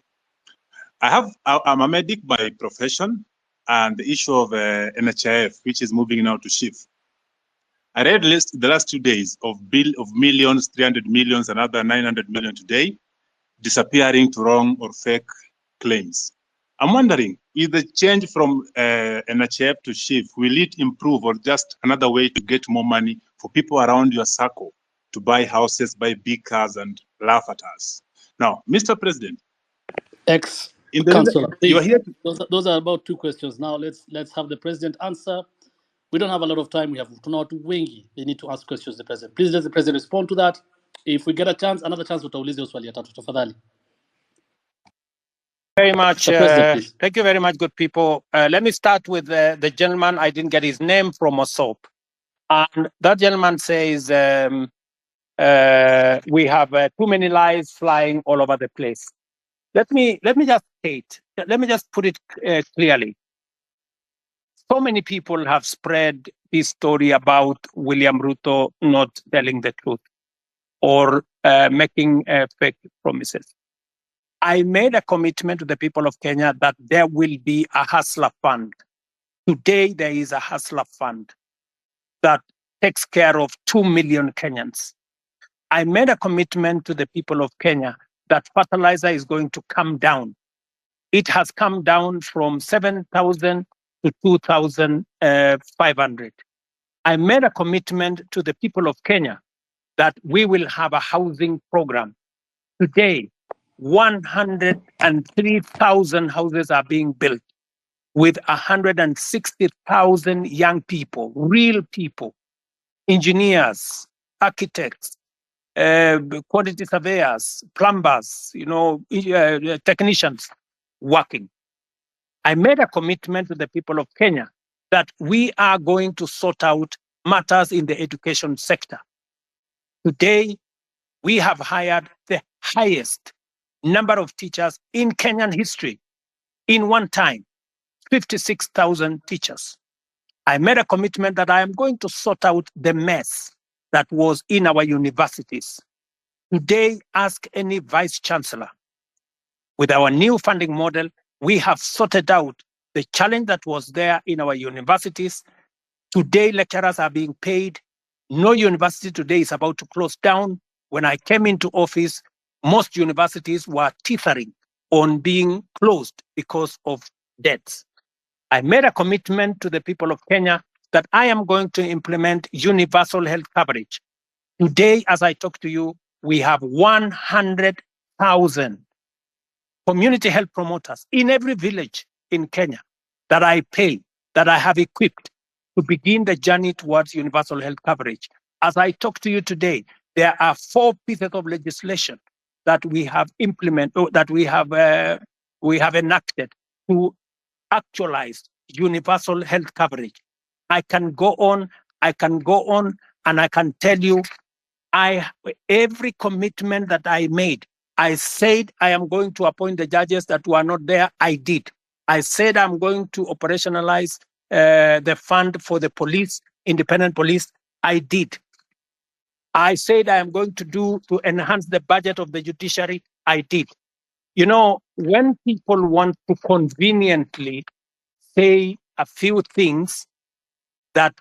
I'm a medic by profession, and the issue of NHIF, which is moving now to shift. I read the last 2 days of millions, 300 millions, another 900 million today, disappearing to wrong or fake claims. I'm wondering, if the change from NHIF to shift, will it improve or just another way to get more money for people around your circle to buy houses, buy big cars, and laugh at us? Now, Mr. President, Ex-Councillor, you are please. here. Those are about 2 questions. Now let's have the President answer. We don't have a lot of time. We have tunawatu wengi. They need to ask questions to the President. Please let the President respond to that. If we get a chance, another chance, utauliza hiyo swali ya tatu tafadhali. Very much. Mr. President, please. Thank you very much, good people. Let me start with the gentleman. I didn't get his name from Mosop. And that gentleman says we have too many lies flying all over the place. Let me just state. Let me just put it clearly. So many people have spread this story about William Ruto not telling the truth or making fake promises. I made a commitment to the people of Kenya that there will be a hustler fund. Today, there is a hustler fund that takes care of 2 million Kenyans. I made a commitment to the people of Kenya that fertilizer is going to come down. It has come down from 7,000 to 2,500. I made a commitment to the people of Kenya that we will have a housing program. Today, 103,000 houses are being built with 160,000 young people, real people, engineers, architects, quantity surveyors, plumbers, technicians working. I made a commitment to the people of Kenya that we are going to sort out matters in the education sector. Today, we have hired the highest number of teachers in Kenyan history in one time, 56,000 teachers. I made a commitment that I am going to sort out the mess that was in our universities. Today, ask any vice chancellor. With our new funding model, we have sorted out the challenge that was there in our universities. Today, lecturers are being paid. No university today is about to close down. When I came into office, most universities were teetering on being closed because of debts. I made a commitment to the people of Kenya that I am going to implement universal health coverage. Today, as I talk to you, we have 100,000 community health promoters in every village in Kenya that I pay, that I have equipped to begin the journey towards universal health coverage. As I talk to you today, there are 4 pieces of legislation that we have implemented, that we have enacted to actualize universal health coverage. I can go on, and I can tell you, every commitment that I made, I said I am going to appoint the judges that were not there, I did. I said I'm going to operationalize the fund for the police, independent police, I did. I said I am going to enhance the budget of the judiciary, I did. You know, when people want to conveniently say a few things that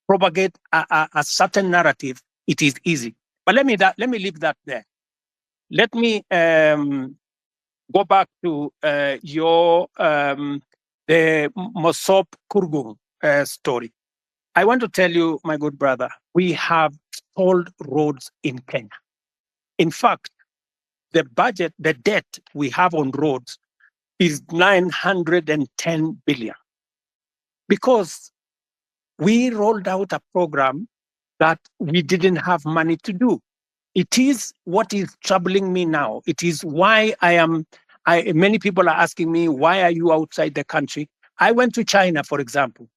propagate a certain narrative, it is easy. But let me leave that there. Let me go back to the Mosop Kurgung story. I want to tell you, my good brother, we have stalled roads in Kenya. In fact, the debt we have on roads is 910 billion. Because we rolled out a program that we didn't have money to do. It is what is troubling me now. It is why many people are asking me, why are you outside the country? I went to China, for example,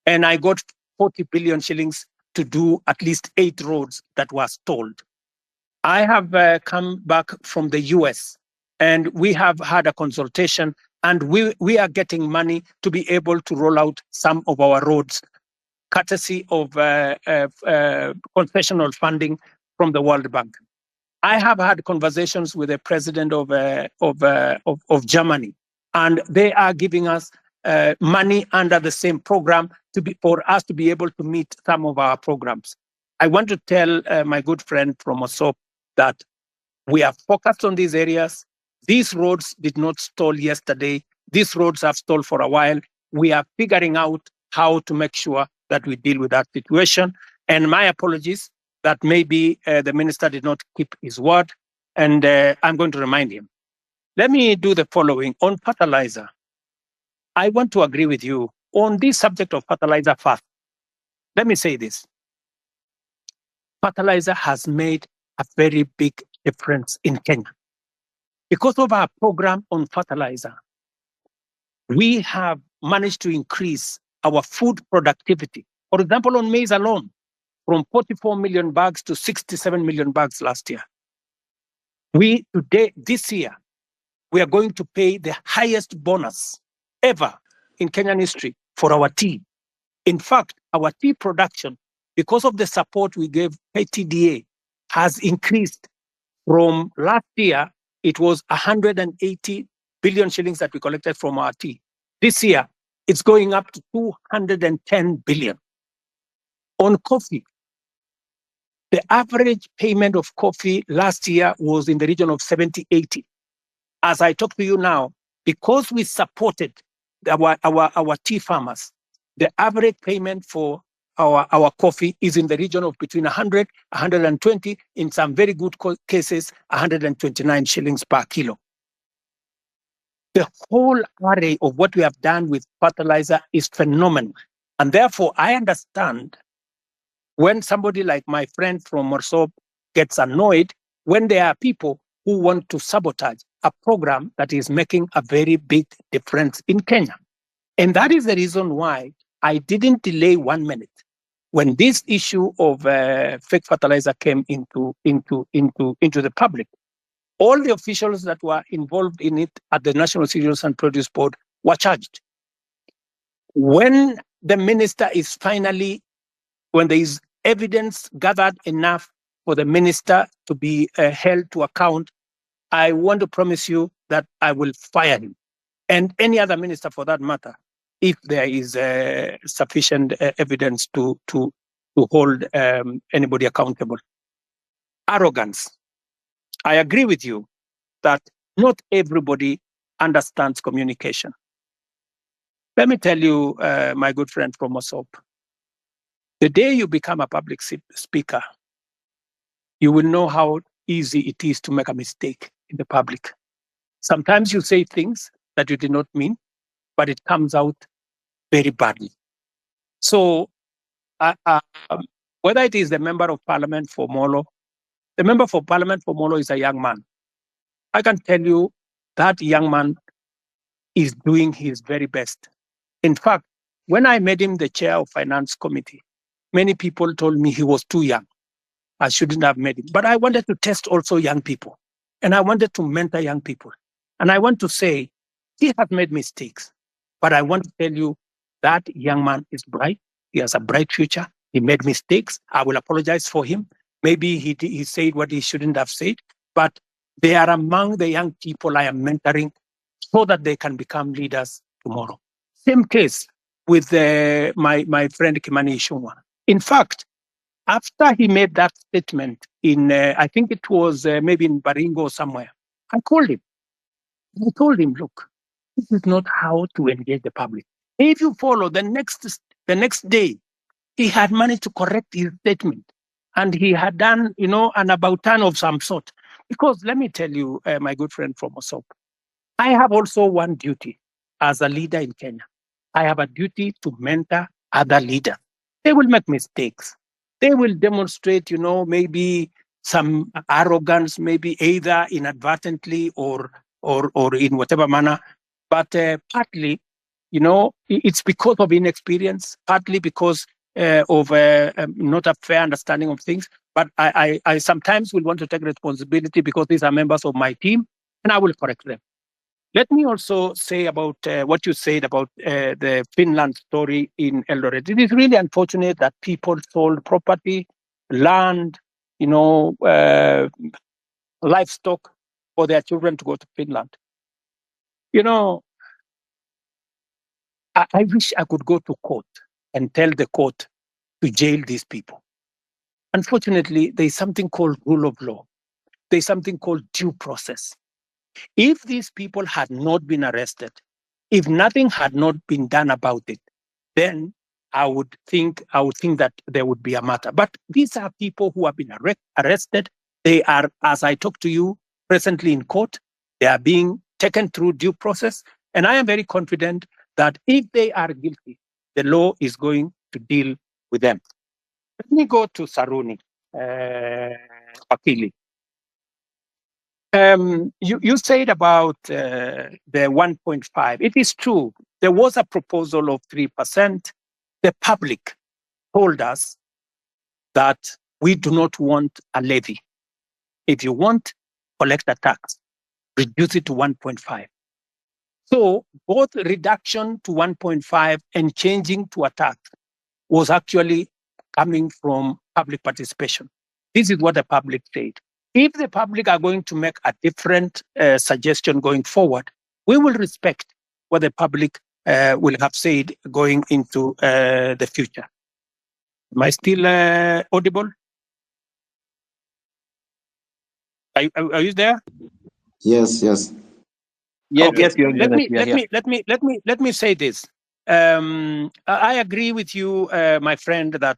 and I got 40 billion shillings to do at least 8 roads that were stalled. I have come back from the US, and we have had a consultation, and we are getting money to be able to roll out some of our roads, courtesy of concessional funding from the World Bank. I have had conversations with the president of Germany, and they are giving us money under the same program for us to be able to meet some of our programs. I want to tell my good friend from Osop that we are focused on these areas. These roads did not stall yesterday. These roads have stalled for a while. We are figuring out how to make sure that we deal with that situation. And my apologies that maybe the minister did not keep his word, and I'm going to remind him. Let me do the following. On fertilizer, I want to agree with you on this subject of fertilizer first. Let me say this. Fertilizer has made a very big difference in Kenya. Because of our program on fertilizer, we have managed to increase our food productivity. For example, on maize alone, from 44 million bags to 67 million bags last year. This year, we are going to pay the highest bonus ever in Kenyan history for our tea. In fact, our tea production, because of the support we gave KTDA, has increased from last year. It was 180 billion shillings that we collected from our tea. This year, it's going up to 210 billion. On coffee, the average payment of coffee last year was in the region of 70-80. As I talk to you now, because we supported our tea farmers, the average payment for our coffee is in the region of between 100, 120, in some very good cases, 129 shillings per kilo. The whole array of what we have done with fertilizer is phenomenal. And therefore, I understand when somebody like my friend from Morsop gets annoyed when there are people who want to sabotage a program that is making a very big difference in Kenya. And that is the reason why I didn't delay 1 minute. When this issue of fake fertilizer came into the public, all the officials that were involved in it at the National Cereals and Produce Board were charged. When the minister is when there is evidence gathered enough for the minister to be held to account, I want to promise you that I will fire him, and any other minister for that matter, if there is sufficient evidence to hold anybody accountable. Arrogance. I agree with you that not everybody understands communication. Let me tell you, my good friend from Mosop, the day you become a public speaker, you will know how easy it is to make a mistake in the public. Sometimes you say things that you did not mean, but it comes out very badly. So whether it is the member of parliament for Molo, the member for parliament for Molo is a young man. I can tell you that young man is doing his very best. In fact, when I made him the chair of finance committee, many people told me he was too young. I shouldn't have made him. But I wanted to test also young people. And I wanted to mentor young people. And I want to say, he has made mistakes. But I want to tell you that young man is bright. He has a bright future. He made mistakes. I will apologize for him. Maybe he said what he shouldn't have said. But they are among the young people I am mentoring so that they can become leaders tomorrow. Same case with my friend Kimani Ichung'wah. In fact, after he made that statement in, I think it was maybe in Baringo or somewhere, I called him. I told him, look, this is not how to engage the public. If you follow the next day, he had managed to correct his statement, and he had done, an about turn of some sort. Because let me tell you, my good friend from Osop, I have also one duty as a leader in Kenya. I have a duty to mentor other leaders. They will make mistakes. They will demonstrate, maybe some arrogance, maybe either inadvertently or in whatever manner. But partly, it's because of inexperience, partly because of not a fair understanding of things. but I sometimes will want to take responsibility because these are members of my team, and I will correct them. Let me also say about what you said about the Finland story in Eldoret. It is really unfortunate that people sold property, land, livestock for their children to go to Finland. I wish I could go to court and tell the court to jail these people. Unfortunately, there's something called rule of law. There's something called due process. If these people had not been arrested, if nothing had not been done about it, then I would think that there would be a matter. But these are people who have been arrested. They are, as I talk to you, presently in court. They are being taken through due process. And I am very confident that if they are guilty, the law is going to deal with them. Let me go to Saruni, Akili. You said about the 1.5. It is true. There was a proposal of 3%. The public told us that we do not want a levy. If you want, collect a tax, reduce it to 1.5. So both reduction to 1.5 and changing to a tax was actually coming from public participation. This is what the public said. If the public are going to make a different suggestion going forward, we will respect what the public will have said going into the future. Am I still audible? Are you there? Yes, yes. Yes, Okay. yes, you're Let here. me say this. I agree with you, my friend, that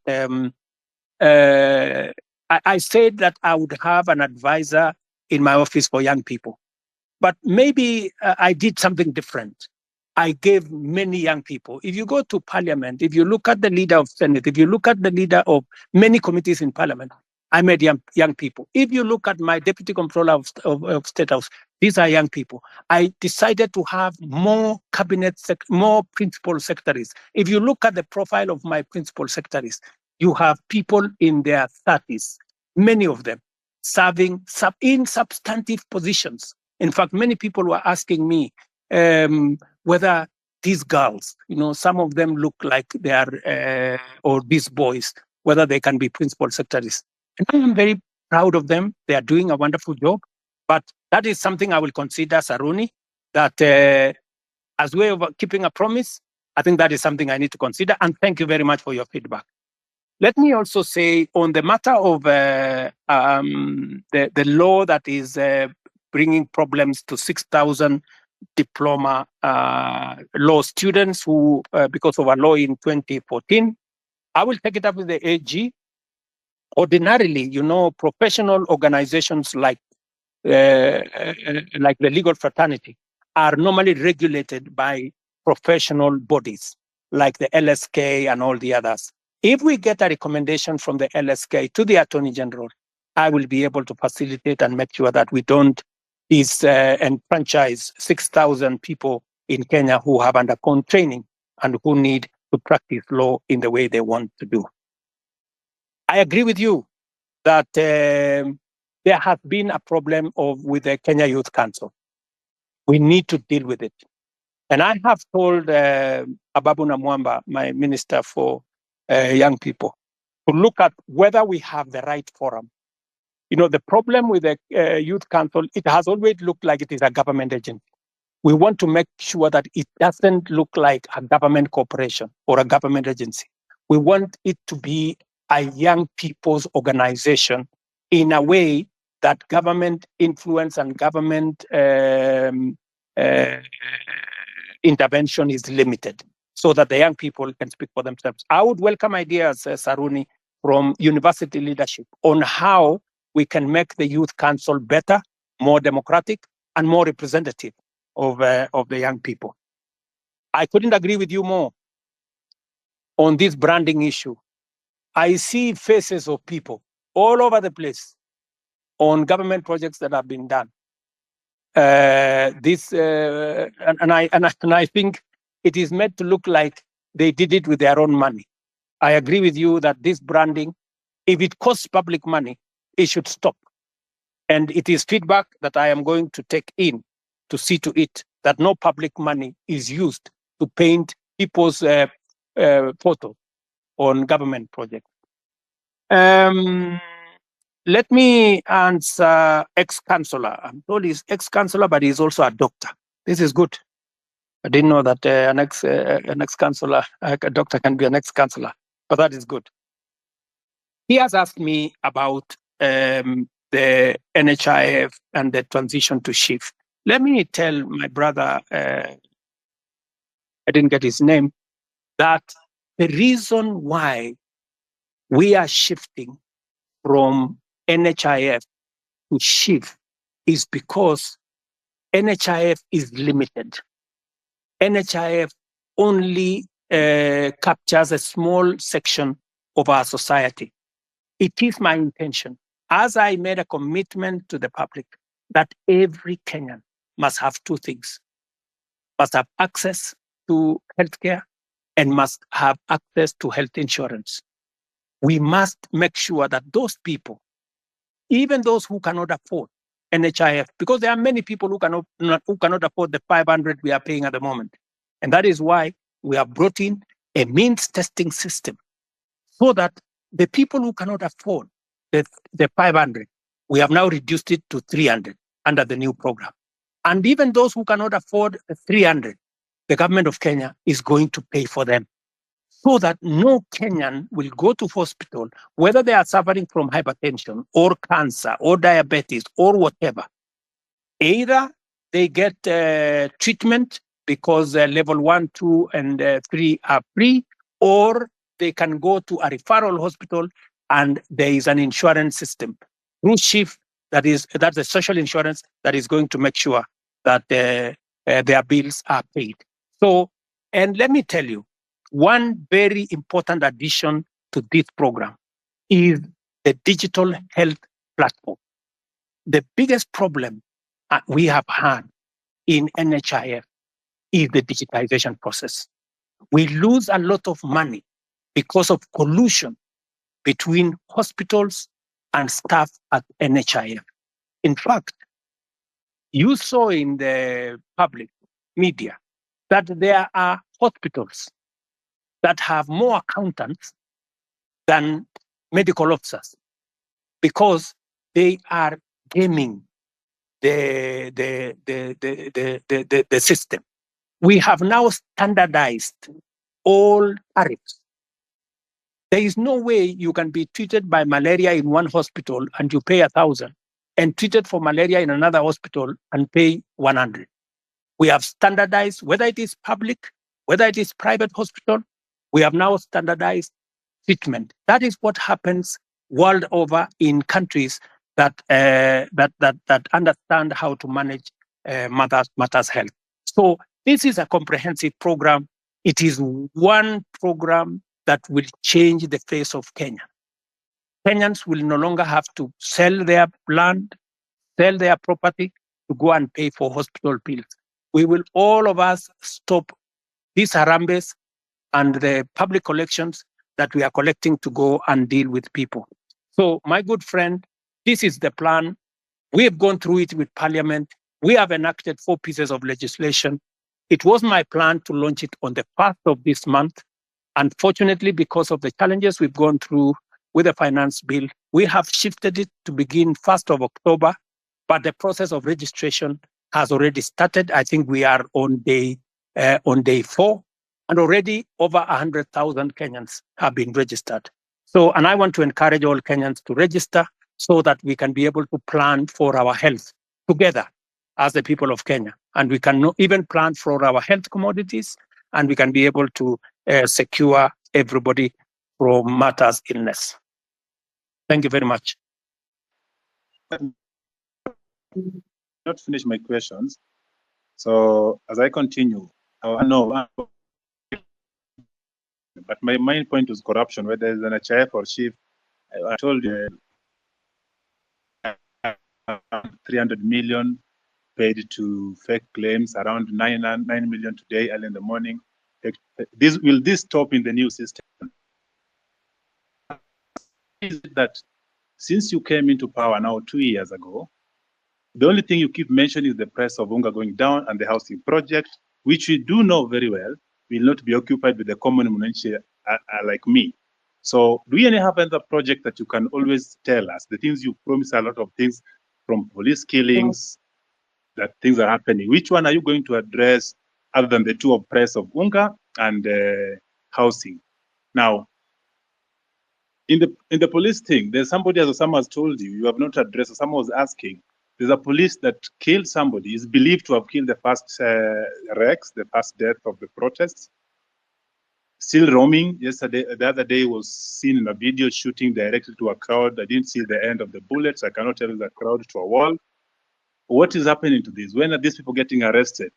I said that I would have an advisor in my office for young people, but maybe I did something different. I gave many young people. If you go to parliament, if you look at the leader of Senate, if you look at the leader of many committees in parliament, I made young people. If you look at my deputy comptroller of State House, these are young people. I decided to have more more principal secretaries. If you look at the profile of my principal secretaries, you have people in their 30s, many of them serving in substantive positions. In fact, many people were asking me whether these girls, some of them look like they are, or these boys, whether they can be principal secretaries. And I am very proud of them. They are doing a wonderful job. But that is something I will consider, Saruni, that as way of keeping a promise, I think that is something I need to consider. And thank you very much for your feedback. Let me also say on the matter of the law that is bringing problems to 6,000 diploma law students who, because of a law in 2014, I will take it up with the AG. Ordinarily, professional organizations like the legal fraternity are normally regulated by professional bodies like the LSK and all the others. If we get a recommendation from the LSK to the Attorney General, I will be able to facilitate and make sure that we don't enfranchise 6,000 people in Kenya who have undergone training and who need to practice law in the way they want to do. I agree with you that there has been a problem with the Kenya Youth Council. We need to deal with it. And I have told Ababu Namwamba, my minister for young people, to look at whether we have the right forum. The problem with the Youth Council, it has always looked like it is a government agency. We want to make sure that it doesn't look like a government corporation or a government agency. We want it to be a young people's organization in a way that government influence and government intervention is limited so that the young people can speak for themselves. I would welcome ideas, Saruni, from university leadership on how we can make the Youth Council better, more democratic, and more representative of the young people. I couldn't agree with you more on this branding issue. I see faces of people all over the place on government projects that have been done. And I think it is made to look like they did it with their own money. I agree with you that this branding If it costs public money, it should stop. And it is feedback that I am going to take in to see to it that no public money is used to paint people's photos on government projects. Let me answer ex-councillor. I'm told he's ex-councillor, but he's also a doctor. This is good. I didn't know that an ex-councillor, a doctor can be an ex-councillor, but that is good. He has asked me about the NHIF and the transition to shift. Let me tell my brother, I didn't get his name, that the reason why we are shifting from NHIF to shift is because NHIF is limited. NHIF only captures a small section of our society. It is my intention, as I made a commitment to the public, that every Kenyan must have two things: must have access to healthcare and must have access to health insurance. We must make sure that those people, even those who cannot afford NHIF, because there are many people who cannot afford the 500 we are paying at the moment. And that is why we have brought in a means testing system, so that the people who cannot afford the 500, we have now reduced it to 300 under the new program. And even those who cannot afford 300, the government of Kenya is going to pay for them, so that no Kenyan will go to hospital, whether they are suffering from hypertension or cancer or diabetes or whatever. Either they get treatment because level 1, 2, and 3 are free, or they can go to a referral hospital and there is an insurance system through SHIF, that's the social insurance that is going to make sure that their bills are paid. So, and let me tell you, one very important addition to this program is the digital health platform. The biggest problem we have had in NHIF is the digitization process. We lose a lot of money because of collusion between hospitals and staff at NHIF. In fact, you saw in the public media that there are hospitals that have more accountants than medical officers, because they are gaming the system. We have now standardized all tariffs. There is no way you can be treated by malaria in one hospital and you pay 1,000, and treated for malaria in another hospital and pay 100. We have standardized, whether it is public, whether it is private hospital, we have now standardized treatment. That is what happens world over in countries that understand how to manage matters health. So this is a comprehensive program. It is one program that will change the face of Kenya. Kenyans will no longer have to sell their land, sell their property to go and pay for hospital bills. We will, all of us, stop these harambes and the public collections that we are collecting to go and deal with people. So, my good friend, this is the plan. We have gone through it with Parliament. We have enacted 4 pieces of legislation. It was my plan to launch it on the 1st of this month. Unfortunately, because of the challenges we've gone through with the finance bill, we have shifted it to begin 1st of October, but the process of registration has already started. I think we are on day 4, and already over 100,000 Kenyans have been registered. So, and I want to encourage all Kenyans to register so that we can be able to plan for our health together as the people of Kenya. And we can even plan for our health commodities, and we can be able to secure everybody from matters illness. Thank you very much. Not finish my questions. So as I continue, I know, but my main point was corruption, whether it's an HIF or SHIF. I told you 300 million paid to fake claims, around 9 million today, early in the morning. Will this stop in the new system? is it that since you came into power now 2 years ago, the only thing you keep mentioning is the price of unga going down and the housing project, which we do know very well will not be occupied with the common mwananchi like me. So do you have another project that you can always tell us? The things you promise a lot of things, from police killings, that things are happening. Which one are you going to address other than the two of price of unga and housing? Now, in the police thing, there's somebody, as Osama has told you, you have not addressed. Someone was asking. There's a police that killed somebody. Is believed to have killed the first Rex, the first death of the protests. Still roaming. Yesterday, the other day, was seen in a video shooting directly to a crowd. I didn't see the end of the bullets. I cannot tell the crowd to a wall. What is happening to this? When are these people getting arrested?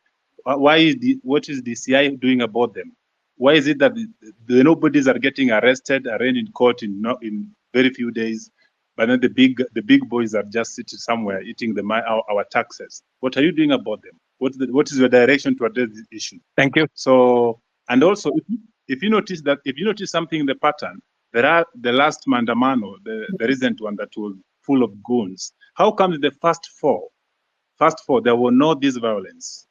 Why is what is the CI doing about them? Why is it that the nobodies are getting arrested, arraigned in court in very few days, but then the big boys are just sitting somewhere eating our taxes? What are you doing about them? What is your direction to address this issue? Thank you. So, and also, if you notice something in the pattern, there are the last Mandamano, the recent one that was full of goons. How come the first four, there were no this violence?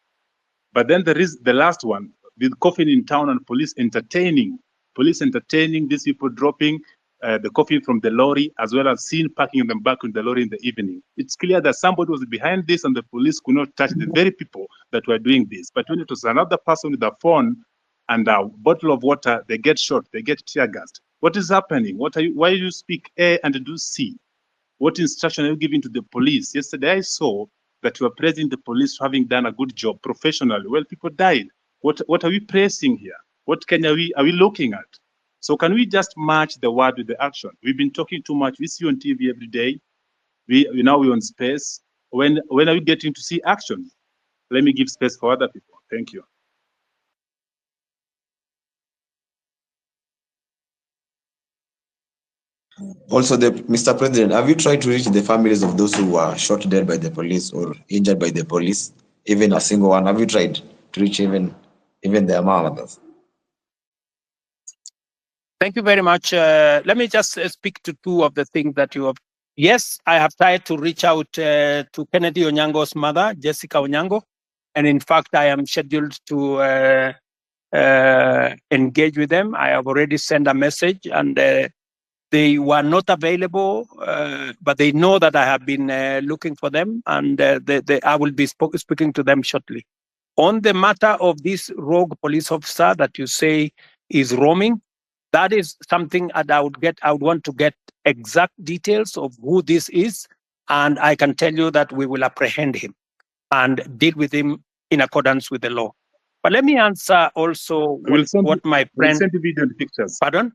But then there is the last one, with coffin in town and police entertaining these people dropping the coffin from the lorry, as well as seen packing them back in the lorry in the evening. It's clear that somebody was behind this and the police could not touch the very people that were doing this. But when it was another person with a phone and a bottle of water, they get shot, they get tear gassed. What is happening? Why do you speak A and do C? What instruction are you giving to the police? Yesterday I saw that you are praising the police for having done a good job professionally. Well, people died. What are we praising here? What Kenya are we looking at? So can we just match the word with the action? We've been talking too much. We see you on TV every day. We're on space. When are we getting to see action? Let me give space for other people. Thank you. Also, Mr. President, have you tried to reach the families of those who were shot dead by the police or injured by the police? Even a single one? Have you tried to reach even their mothers? Thank you very much. Let me just speak to two of the things that you have. Yes, I have tried to reach out to Kennedy Onyango's mother, Jessica Onyango. And in fact, I am scheduled to engage with them. I have already sent a message and they were not available, but they know that I have been looking for them and I will be speaking to them shortly. On the matter of this rogue police officer that you say is roaming, that is something that I would want to get exact details of who this is, and I can tell you that we will apprehend him and deal with him in accordance with the law. But let me answer also what my friend... We'll send you video and pictures. Pardon?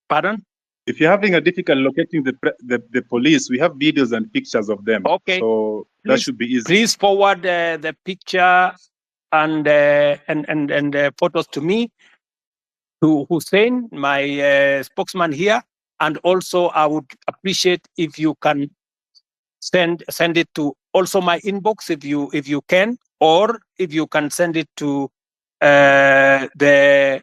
Pardon? If you're having a difficulty locating the police, we have videos and pictures of them. Okay. So that should be easy. Please forward the picture and photos to me, to Hussein, my spokesman here, and also I would appreciate if you can send it to also my inbox if you can, or if you can send it to the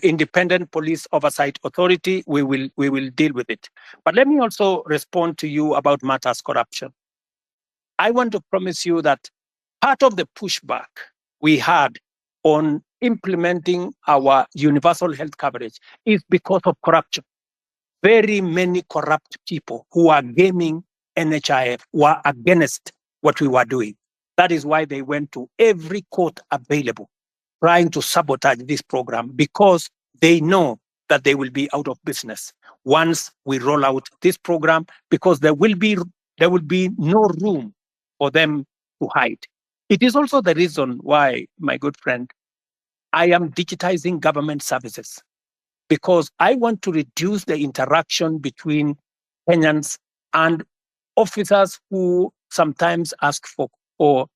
Independent Police Oversight Authority. We will deal with it. But let me also respond to you about matters corruption. I want to promise you that part of the pushback we had on implementing our universal health coverage is because of corruption. Very many corrupt people who are gaming NHIF were against what we were doing. That is why they went to every court available, trying to sabotage this program, because they know that they will be out of business once we roll out this program, because there will be no room for them to hide. It is also the reason why, my good friend, I am digitizing government services, because I want to reduce the interaction between Kenyans and officers who sometimes ask for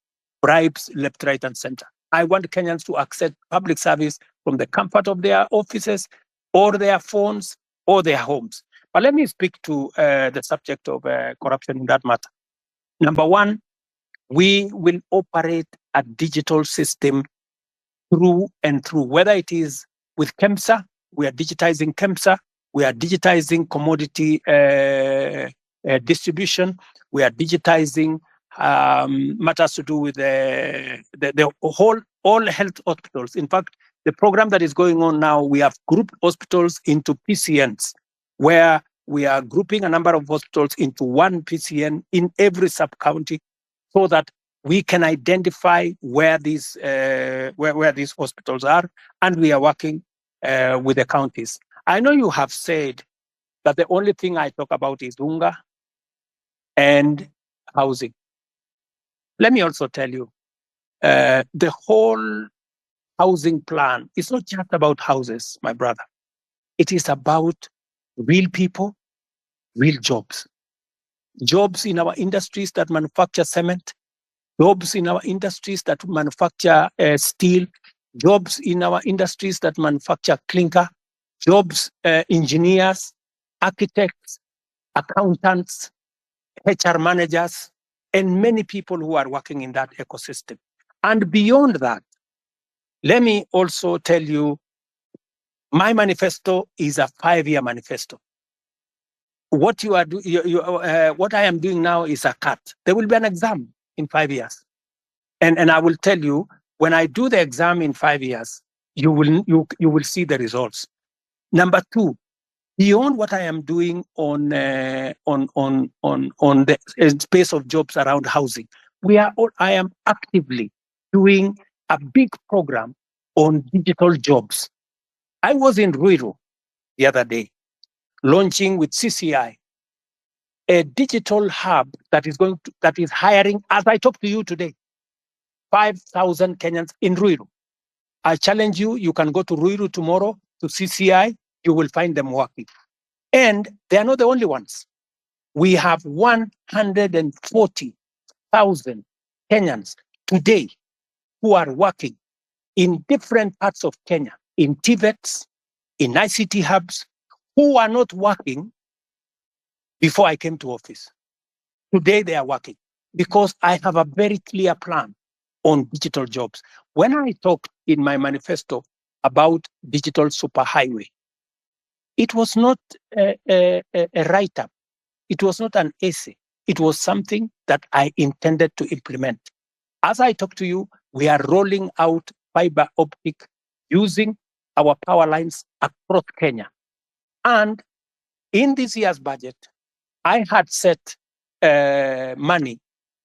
bribes left, right, and center. I want Kenyans to access public service from the comfort of their offices or their phones or their homes. But let me speak to the subject of corruption in that matter. Number one, we will operate a digital system through and through, whether it is with KEMSA, we are digitizing KEMSA, We are digitizing commodity distribution. We are digitizing matters to do with the whole all health hospitals. In fact, the program that is going on now, we have grouped hospitals into PCNs, where we are grouping a number of hospitals into one PCN in every sub-county, so that we can identify where these hospitals are, and we are working with the counties. I know you have said that the only thing I talk about is unga and housing. Let me also tell you, the whole housing plan is not just about houses, my brother. It is about real people, real jobs. Jobs in our industries that manufacture cement, jobs in our industries that manufacture steel, jobs in our industries that manufacture clinker, jobs, engineers, architects, accountants, HR managers, and many people who are working in that ecosystem. And beyond that, let me also tell you, my manifesto is a 5-year manifesto. What what I am doing now is a cut. There will be an exam in 5 years. And I will tell you, when I do the exam in 5 years, you will see the results. Number two, beyond what I am doing on the space of jobs around housing, I am actively doing a big program on digital jobs. I was in Ruto the other day, launching with CCI a digital hub that is hiring, as I talk to you today, 5,000 Kenyans in Ruto. I challenge you, you can go to Ruto tomorrow to CCI, you will find them working. And they are not the only ones. We have 140,000 Kenyans today who are working in different parts of Kenya, in TVETs, in ICT hubs, who are not working before I came to office. Today they are working because I have a very clear plan on digital jobs. When I talked in my manifesto about digital superhighway, it was not a write-up. It was not an essay. It was something that I intended to implement. As I talk to you, we are rolling out fiber optic using our power lines across Kenya. And in this year's budget, I had set money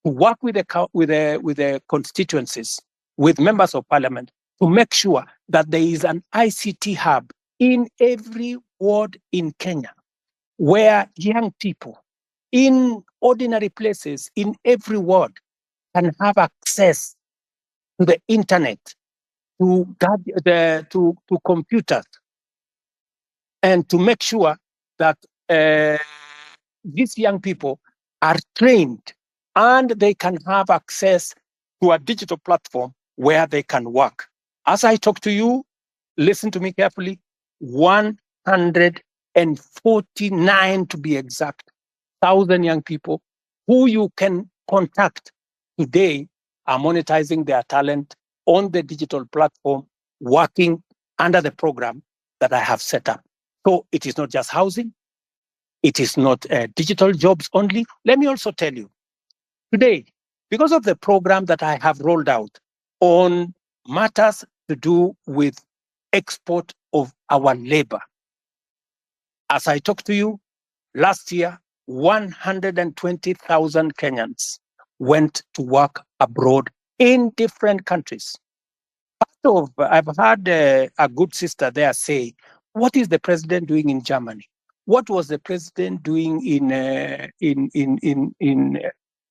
to work with the constituencies, with members of parliament, to make sure that there is an ICT hub in every ward in Kenya, where young people in ordinary places in every ward can have access to the internet, to computers, and to make sure that these young people are trained and they can have access to a digital platform where they can work. As I talk to you, listen to me carefully, 149 to be exact, 1,000 young people who you can contact today are monetizing their talent on the digital platform, working under the program that I have set up. So it is not just housing. It is not digital jobs only. Let me also tell you, today, because of the program that I have rolled out on matters to do with export of our labor, as I talk to you, last year, 120,000 Kenyans went to work abroad in different countries. I've had a good sister there say, what is the president doing in Germany? What was the president doing in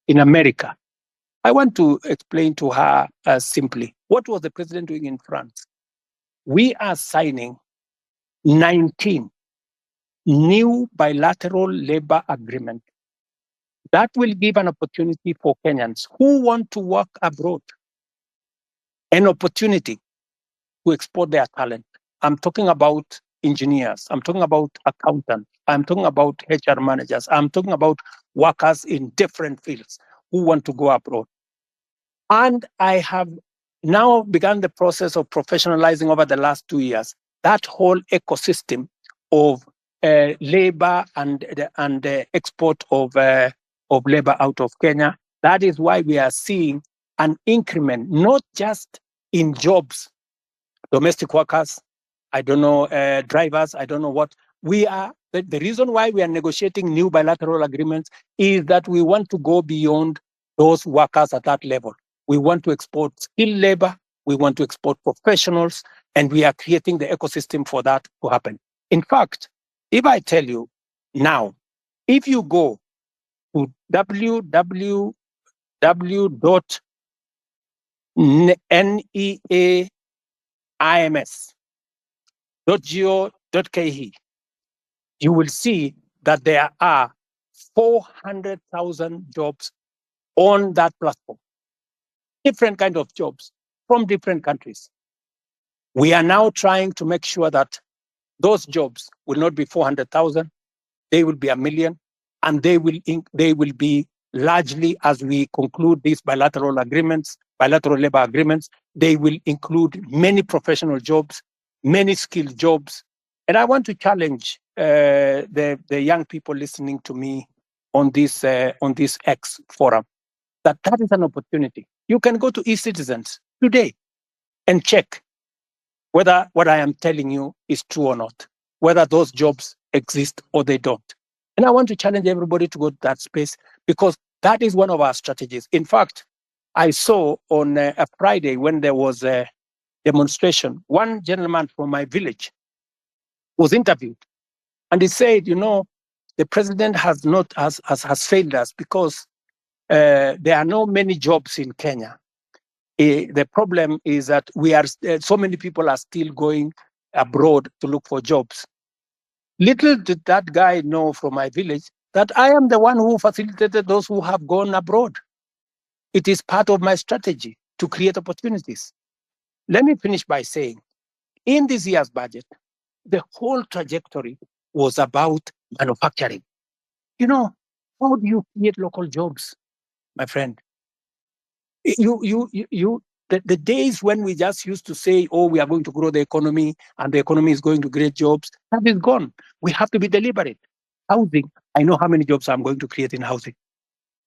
America? I want to explain to her simply, what was the president doing in France? We are signing 19 new bilateral labor agreements that will give an opportunity for Kenyans who want to work abroad, an opportunity to export their talent. I'm talking about engineers. I'm talking about accountants. I'm talking about HR managers. I'm talking about workers in different fields who want to go abroad. And I have now begun the process of professionalizing over the last 2 years that whole ecosystem of labor and the export of labor out of Kenya. That is why we are seeing an increment, not just in jobs, domestic workers, I don't know, drivers, I don't know what. We are, the reason why we are negotiating new bilateral agreements is that we want to go beyond those workers at that level. We want to export skilled labor, we want to export professionals, and we are creating the ecosystem for that to happen. In fact, if I tell you now, if you go to www.neaims.go.ke, you will see that there are 400,000 jobs on that platform, different kind of jobs from different countries. We are now trying to make sure that those jobs will not be 400,000, they will be 1 million, and they will be largely, as we conclude these bilateral agreements, bilateral labor agreements, they will include many professional jobs, many skilled jobs. And I want to challenge the young people listening to me on this X forum, that is an opportunity. You can go to eCitizens today and check whether what I am telling you is true or not, whether those jobs exist or they don't. And I want to challenge everybody to go to that space, because that is one of our strategies. In fact, I saw on a Friday when there was a demonstration, one gentleman from my village was interviewed, and he said, you know, the president has failed us because there are not many jobs in Kenya. The problem is that so many people are still going abroad to look for jobs. Little did that guy know from my village that I am the one who facilitated those who have gone abroad. It is part of my strategy to create opportunities. Let me finish by saying, in this year's budget, the whole trajectory was about manufacturing. You know, how do you create local jobs, my friend? The days when we just used to say, oh, we are going to grow the economy and the economy is going to create jobs, that is gone. We have to be deliberate. Housing, I know how many jobs I'm going to create in housing.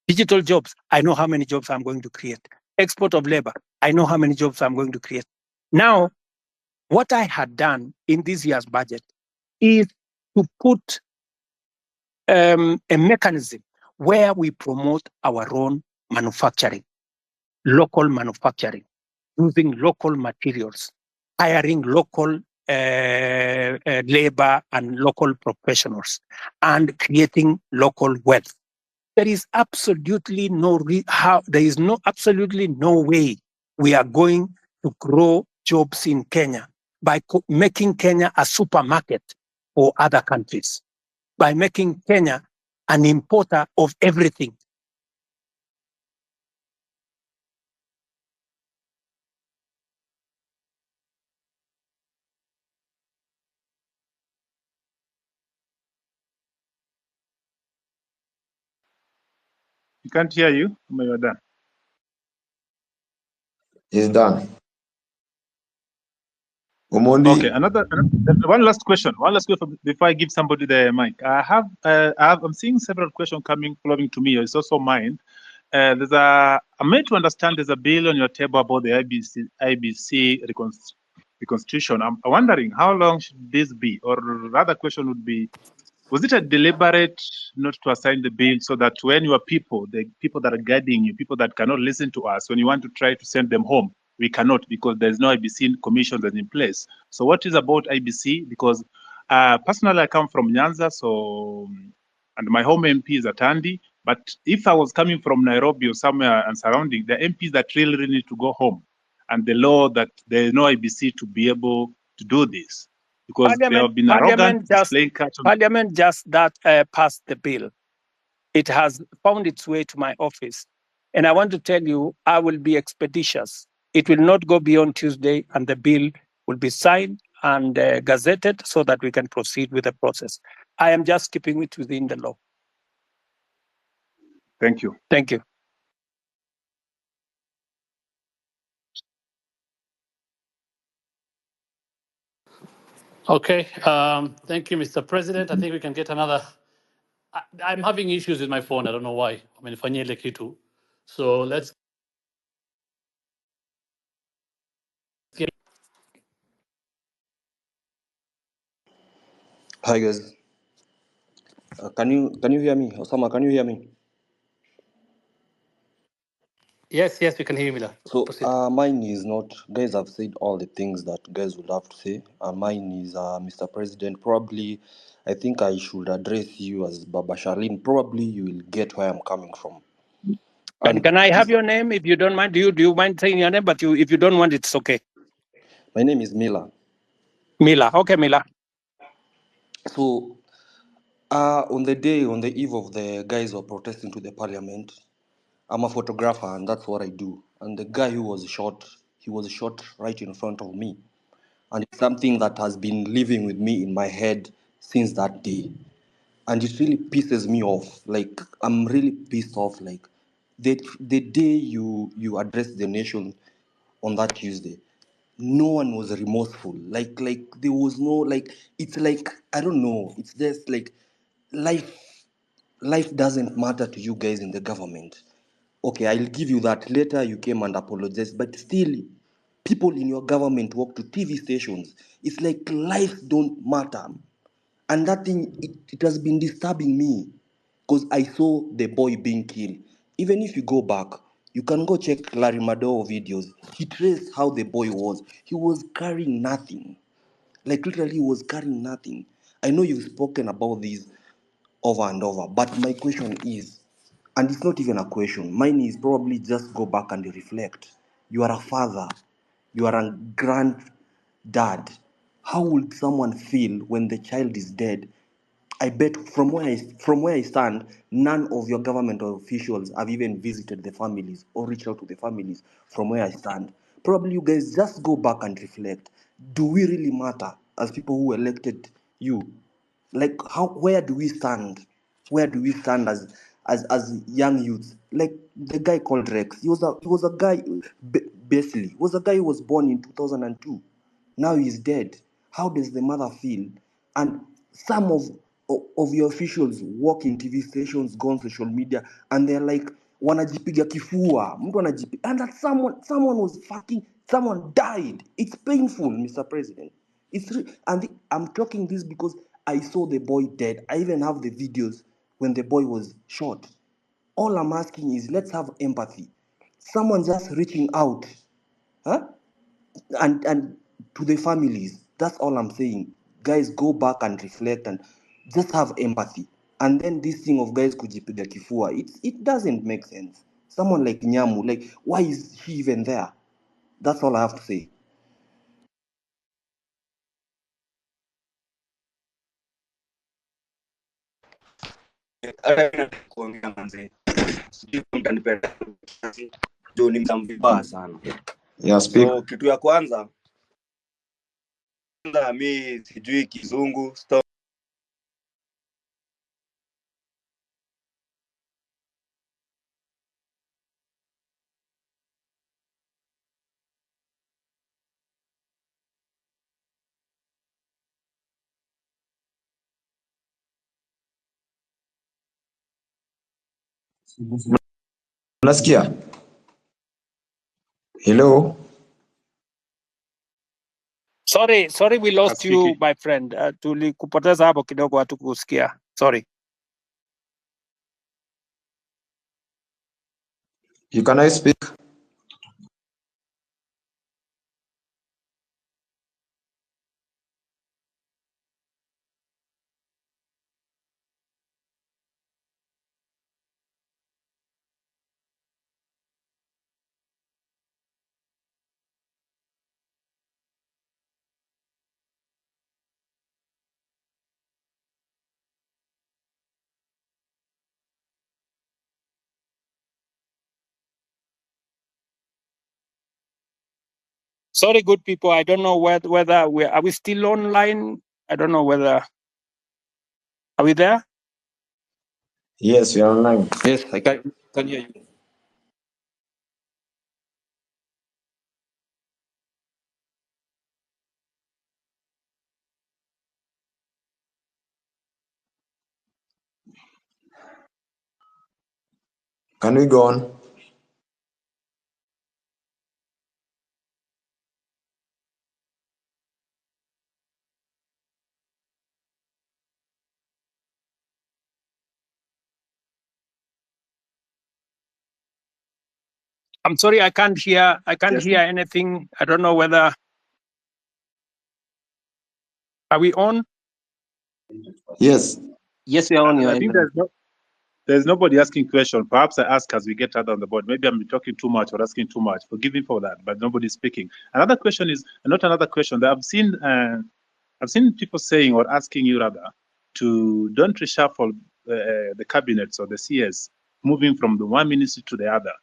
Digital jobs, I know how many jobs I'm going to create. Export of labor, I know how many jobs I'm going to create. Now, what I had done in this year's budget is to put a mechanism where we promote our own manufacturing, local manufacturing, using local materials, hiring local labor and local professionals, and creating local wealth. There is absolutely absolutely no way we are going to grow jobs in Kenya by making Kenya a supermarket for other countries, by making Kenya an importer of everything. We can't hear you. You're done. He's done. Omondi. Okay, one last question. One last question before I give somebody the mic. I'm seeing several questions flowing to me. It's also mine. I'm made to understand there's a bill on your table about the IBC reconstitution. I'm wondering how long should this be? Or rather question would be, was it a deliberate not to assign the bill so that when your people, the people that are guiding you, people that cannot listen to us, when you want to try to send them home, we cannot because there's no IBC commission that's in place. So what is about IBC? Because personally, I come from Nyanza, and my home MP is at Andy. But if I was coming from Nairobi or somewhere and surrounding, the MPs that really need to go home, and the law that there is no IBC to be able to do this. Because they have been arrogant, displaying Parliament just passed the bill. It has found its way to my office. And I want to tell you, I will be expeditious. It will not go beyond Tuesday, and the bill will be signed and gazetted so that we can proceed with the process. I am just keeping it within the law. Thank you. Thank you. Okay. Thank you, Mr. President. I think we can get another. I'm having issues with my phone. I don't know why. I mean, fanyele kitu. So let's get. Hi guys, can you hear me? Osama, can you hear me? Yes, yes, we can hear you, Mila. So Proceed. mine is not. Guys have said all the things that guys would have to say. Mine is Mr. President. Probably, I think I should address you as Baba Shalin. Probably you will get where I'm coming from. And can I have your name if you don't mind? Do you mind saying your name? But if you don't want, it's okay. My name is Mila. Mila. Okay, Mila. So on the eve of the guys who are protesting to the parliament, I'm a photographer and that's what I do. And the guy who was shot, he was shot right in front of me. And it's something that has been living with me in my head since that day. And it really pisses me off. Like, I'm really pissed off. Like, the day you address the nation on that Tuesday, no one was remorseful. Like there was no, like, it's like, I don't know, it's just like life life doesn't matter to you guys in the government. Okay, I'll give you that. Later you came and apologized, but still, people in your government walk to TV stations. It's like life don't matter. And that thing, it has been disturbing me because I saw the boy being killed. Even if you go back, you can go check Larry Madowo videos. He traced how the boy was. He was carrying nothing. Like literally, he was carrying nothing. I know you've spoken about this over and over, but my question is, and it's not even a question, mine is probably just go back and reflect. You are a father, you are a granddad. How would someone feel when the child is dead? I bet from where I stand, none of your government officials have even visited the families or reached out to the families from where I stand. Probably you guys just go back and reflect. Do we really matter as people who elected you? Like how where do we stand? Where do we stand as young youths? Like the guy called Rex, he was a guy basically was a guy who was born in 2002. Now he's dead. How does the mother feel? And some of your officials work in TV stations, go on social media, and they're like, wanajipiga kifua, mtu anajipiga, and that someone was fucking, someone died. It's painful, Mr. President. I'm talking this because I saw the boy dead. I even have the videos when the boy was shot. All I'm asking is let's have empathy. Someone just reaching out, huh? And to the families, that's all I'm saying. Guys, go back and reflect and just have empathy. And then this thing of guys kujipiga kifua, it doesn't make sense. Someone like Nyamu, like why is he even there? That's all I have to say. Kuongea manze. Sijui mtanipenda juu ni mzamvibaya sana. Yeah, speak. So kitu ya kwanza mi sijui kizungu Unasikia? Hello? Sorry, we lost Asikiki. you, my friend. Tulikupoteza hapo kidogo, hatukusikia. Sorry. You can I speak? Sorry, good people. I don't know whether are we still online. I don't know whether are we there. Yes, we are online. Yes, I can hear you. Can we go on? I'm sorry, I can't hear. I can't Yes. hear anything. I don't know whether. Are we on? Yes. Yes, we are on your I think end. there's nobody asking question. Perhaps I ask as we get out on the board. Maybe I'm talking too much or asking too much. Forgive me for that, but nobody's speaking. Another question is not another question that I've seen people saying or asking you rather to don't reshuffle the cabinets or the CS, moving from the one ministry to the other.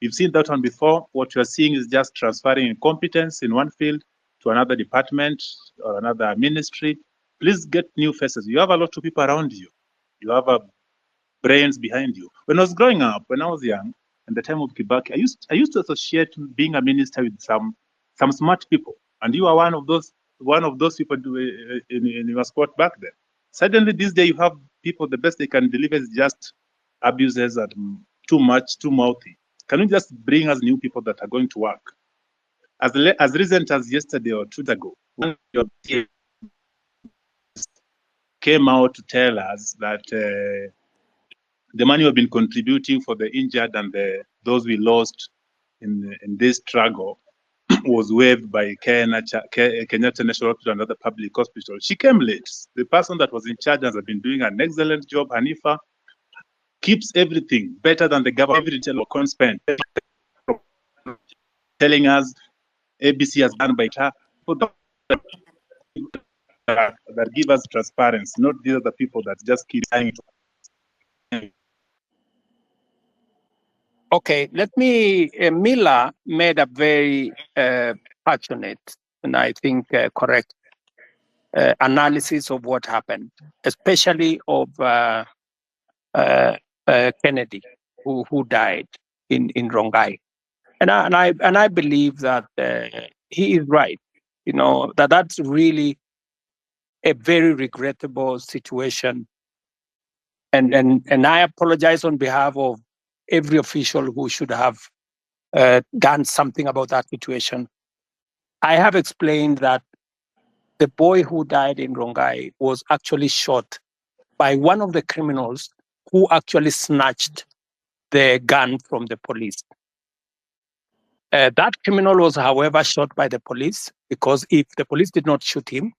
You've seen that one before. What you're seeing is just transferring competence in one field to another department or another ministry. Please get new faces. You have a lot of people around you. You have a brains behind you. When I was growing up, when I was young, in the time of Kibaki, I used to associate being a minister with some smart people, and you are one of those people in your spot back then. Suddenly, this day, you have people. The best they can deliver is just abuses and too much, too mouthy. Can you just bring us new people that are going to work? As recent as yesterday or 2 days ago, one of your peers came out to tell us that the money we've been contributing for the injured and those we lost in this struggle was waived by Kenyatta National Hospital and other public hospitals. She came late. The person that was in charge has been doing an excellent job. Hanifa keeps everything better than the government. Every detail can spend, telling us ABC has done by her. That give us transparency, not these are the people that just keep saying it. Okay, let me. Mila made a very passionate and I think correct analysis of what happened, especially of Kennedy, who died in Rongai, and I believe that he is right. You know that's really a very regrettable situation, and I apologize on behalf of every official who should have done something about that situation. I have explained that the boy who died in Rongai was actually shot by one of the criminals who actually snatched the gun from the police. That criminal was, however, shot by the police because if the police did not shoot him,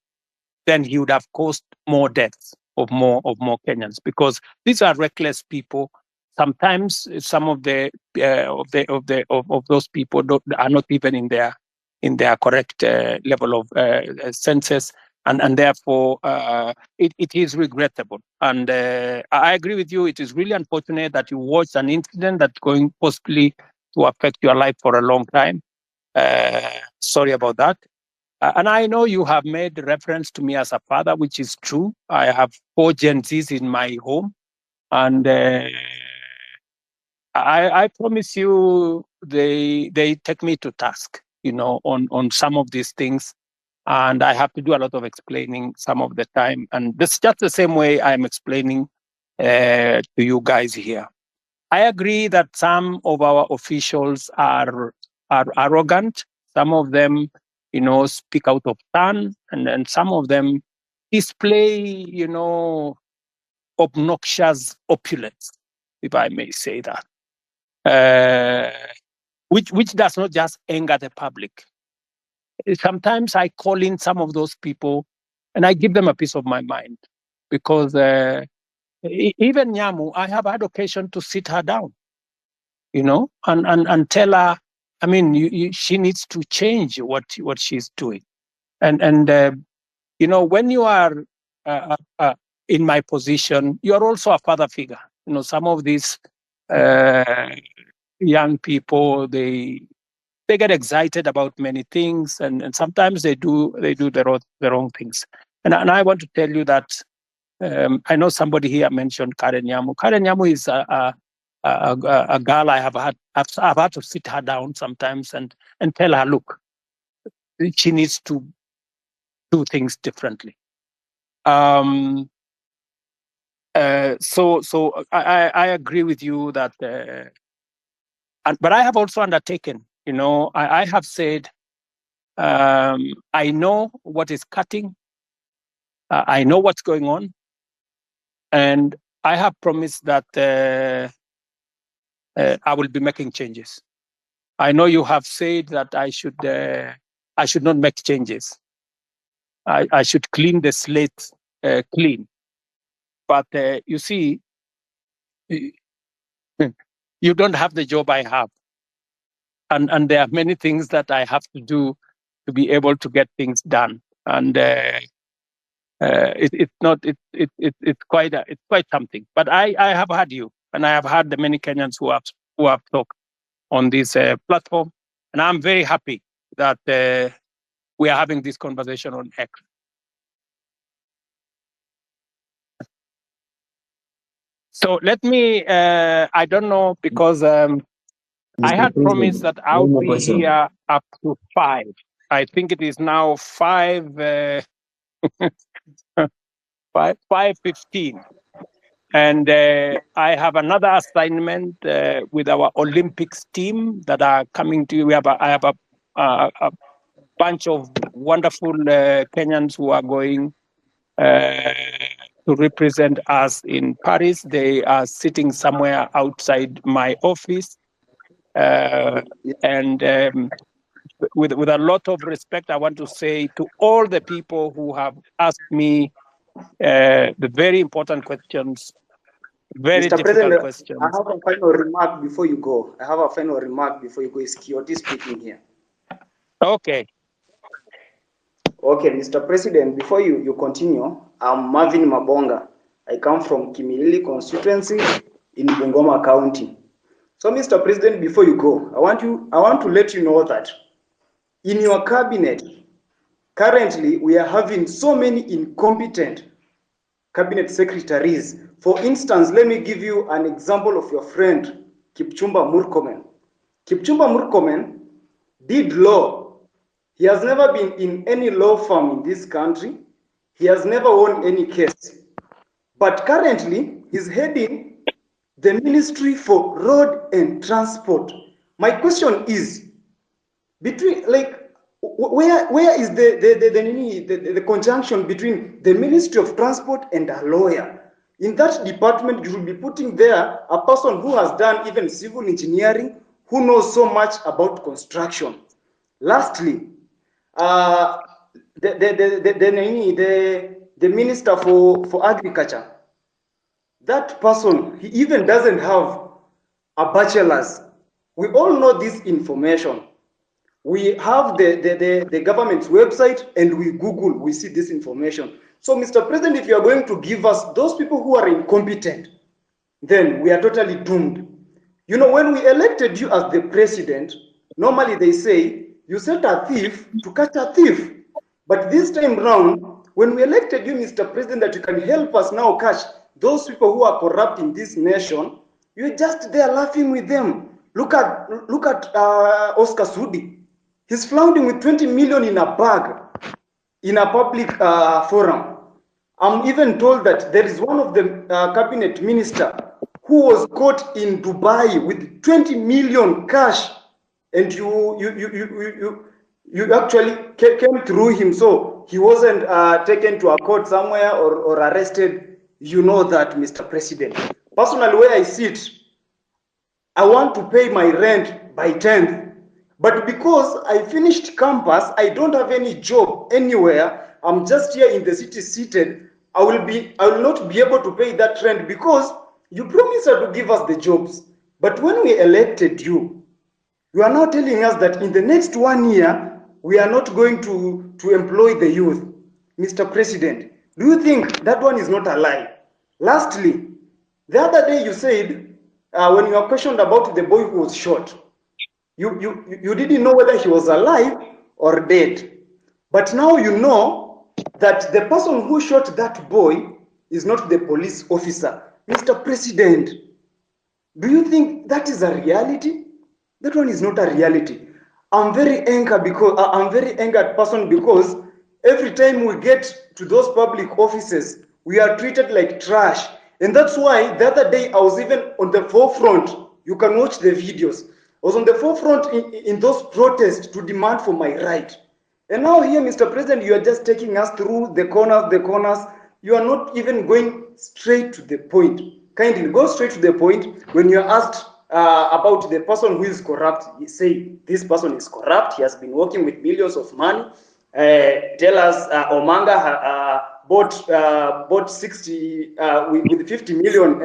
then he would have caused more deaths of more Kenyans because these are reckless people. Sometimes some of those people are not even in their correct level of senses, and therefore it is regrettable. And I agree with you. It is really unfortunate that you watched an incident that's going possibly to affect your life for a long time. Sorry about that. And I know you have made reference to me as a father, which is true. I have 4 Gen Zs in my home, and I promise you, they take me to task, on some of these things, and I have to do a lot of explaining some of the time. And this just the same way I'm explaining to you guys here. I agree that some of our officials are arrogant. Some of them, speak out of turn, and some of them display, obnoxious opulence, if I may say that, which does not just anger the public. Sometimes I call in some of those people, and I give them a piece of my mind, because even Nyamu, I have had occasion to sit her down, and tell her, I mean, she needs to change what she's doing. And when you are in my position, you are also a father figure. Some of these young people, they get excited about many things, and sometimes they do the wrong things. And I want to tell you that I know somebody here mentioned Karen Nyamu. Karen Nyamu is a girl I've had to sit her down sometimes and tell her, look, she needs to do things differently. So I agree with you that but I have also undertaken, I have said, I know what is cutting. I know what's going on. And I have promised that I will be making changes. I know you have said that I should not make changes. I should clean the slate clean. But you see, you don't have the job I have. And there are many things that I have to do to be able to get things done. And it's quite something. But I have had you, and I have had the many Kenyans who have talked on this platform, and I'm very happy that we are having this conversation on X. So let me, I don't know, because I had promised that I would be here up to 5. I think it is now 5:15. And I have another assignment with our Olympics team that are coming to you. I have a bunch of wonderful Kenyans who are going to represent us in Paris. They are sitting somewhere outside my office. And with a lot of respect, I want to say to all the people who have asked me the very important questions, very Mr. difficult President, questions. I have a final remark before you go. Is Kioti speaking here? Okay. Okay, Mr. President, before you continue, I'm Marvin Mabonga. I come from Kimilili constituency in Bungoma County. So, Mr. President, before you go, I want to let you know that in your cabinet, currently we are having so many incompetent cabinet secretaries. For instance, let me give you an example of your friend, Kipchumba Murkomen. Kipchumba Murkomen did law. He has never been in any law firm in this country. He has never won any case. But currently, he's heading the Ministry for Road and Transport. My question is, between where is the conjunction between the Ministry of Transport and a lawyer? In that department, you should be putting there a person who has done even civil engineering, who knows so much about construction. Lastly, the Minister for Agriculture, that person, he even doesn't have a bachelor's. We all know this information. We have the government's website and we Google, we see this information. So, Mr. President, if you are going to give us those people who are incompetent, then we are totally doomed. You know, when we elected you as the president, normally they say, you set a thief to catch a thief. But this time round, when we elected you, Mr. President, that you can help us now catch those people who are corrupt in this nation, you're just there laughing with them. Look at Oscar Sudi. He's flaunting with 20 million in a bag in a public forum. I'm even told that there is one of the cabinet minister who was caught in Dubai with 20 million cash, and you actually came through him, so he wasn't taken to a court somewhere or arrested. You know that, Mr. President. Personally, where I sit, I want to pay my rent by 10th. But because I finished campus, I don't have any job anywhere. I'm just here in the city seated. I will not be able to pay that rent because you promised to give us the jobs. But when we elected you, you are now telling us that in the next 1 year, we are not going to employ the youth. Mr. President, do you think that one is not a lie? Lastly, the other day you said, when you were questioned about the boy who was shot, you didn't know whether he was alive or dead. But now you know that the person who shot that boy is not the police officer. Mr. President, do you think that is a reality? That one is not a reality. I'm very angered person because every time we get to those public offices, we are treated like trash. And that's why the other day I was even on the forefront. You can watch the videos. I was on the forefront in those protests to demand for my right. And now here, Mr. President, you are just taking us through the corners. You are not even going straight to the point. Kindly go straight to the point. When you are asked about the person who is corrupt, you say this person is corrupt. He has been working with millions of money. Tell us Omanga bought 60 with 50 million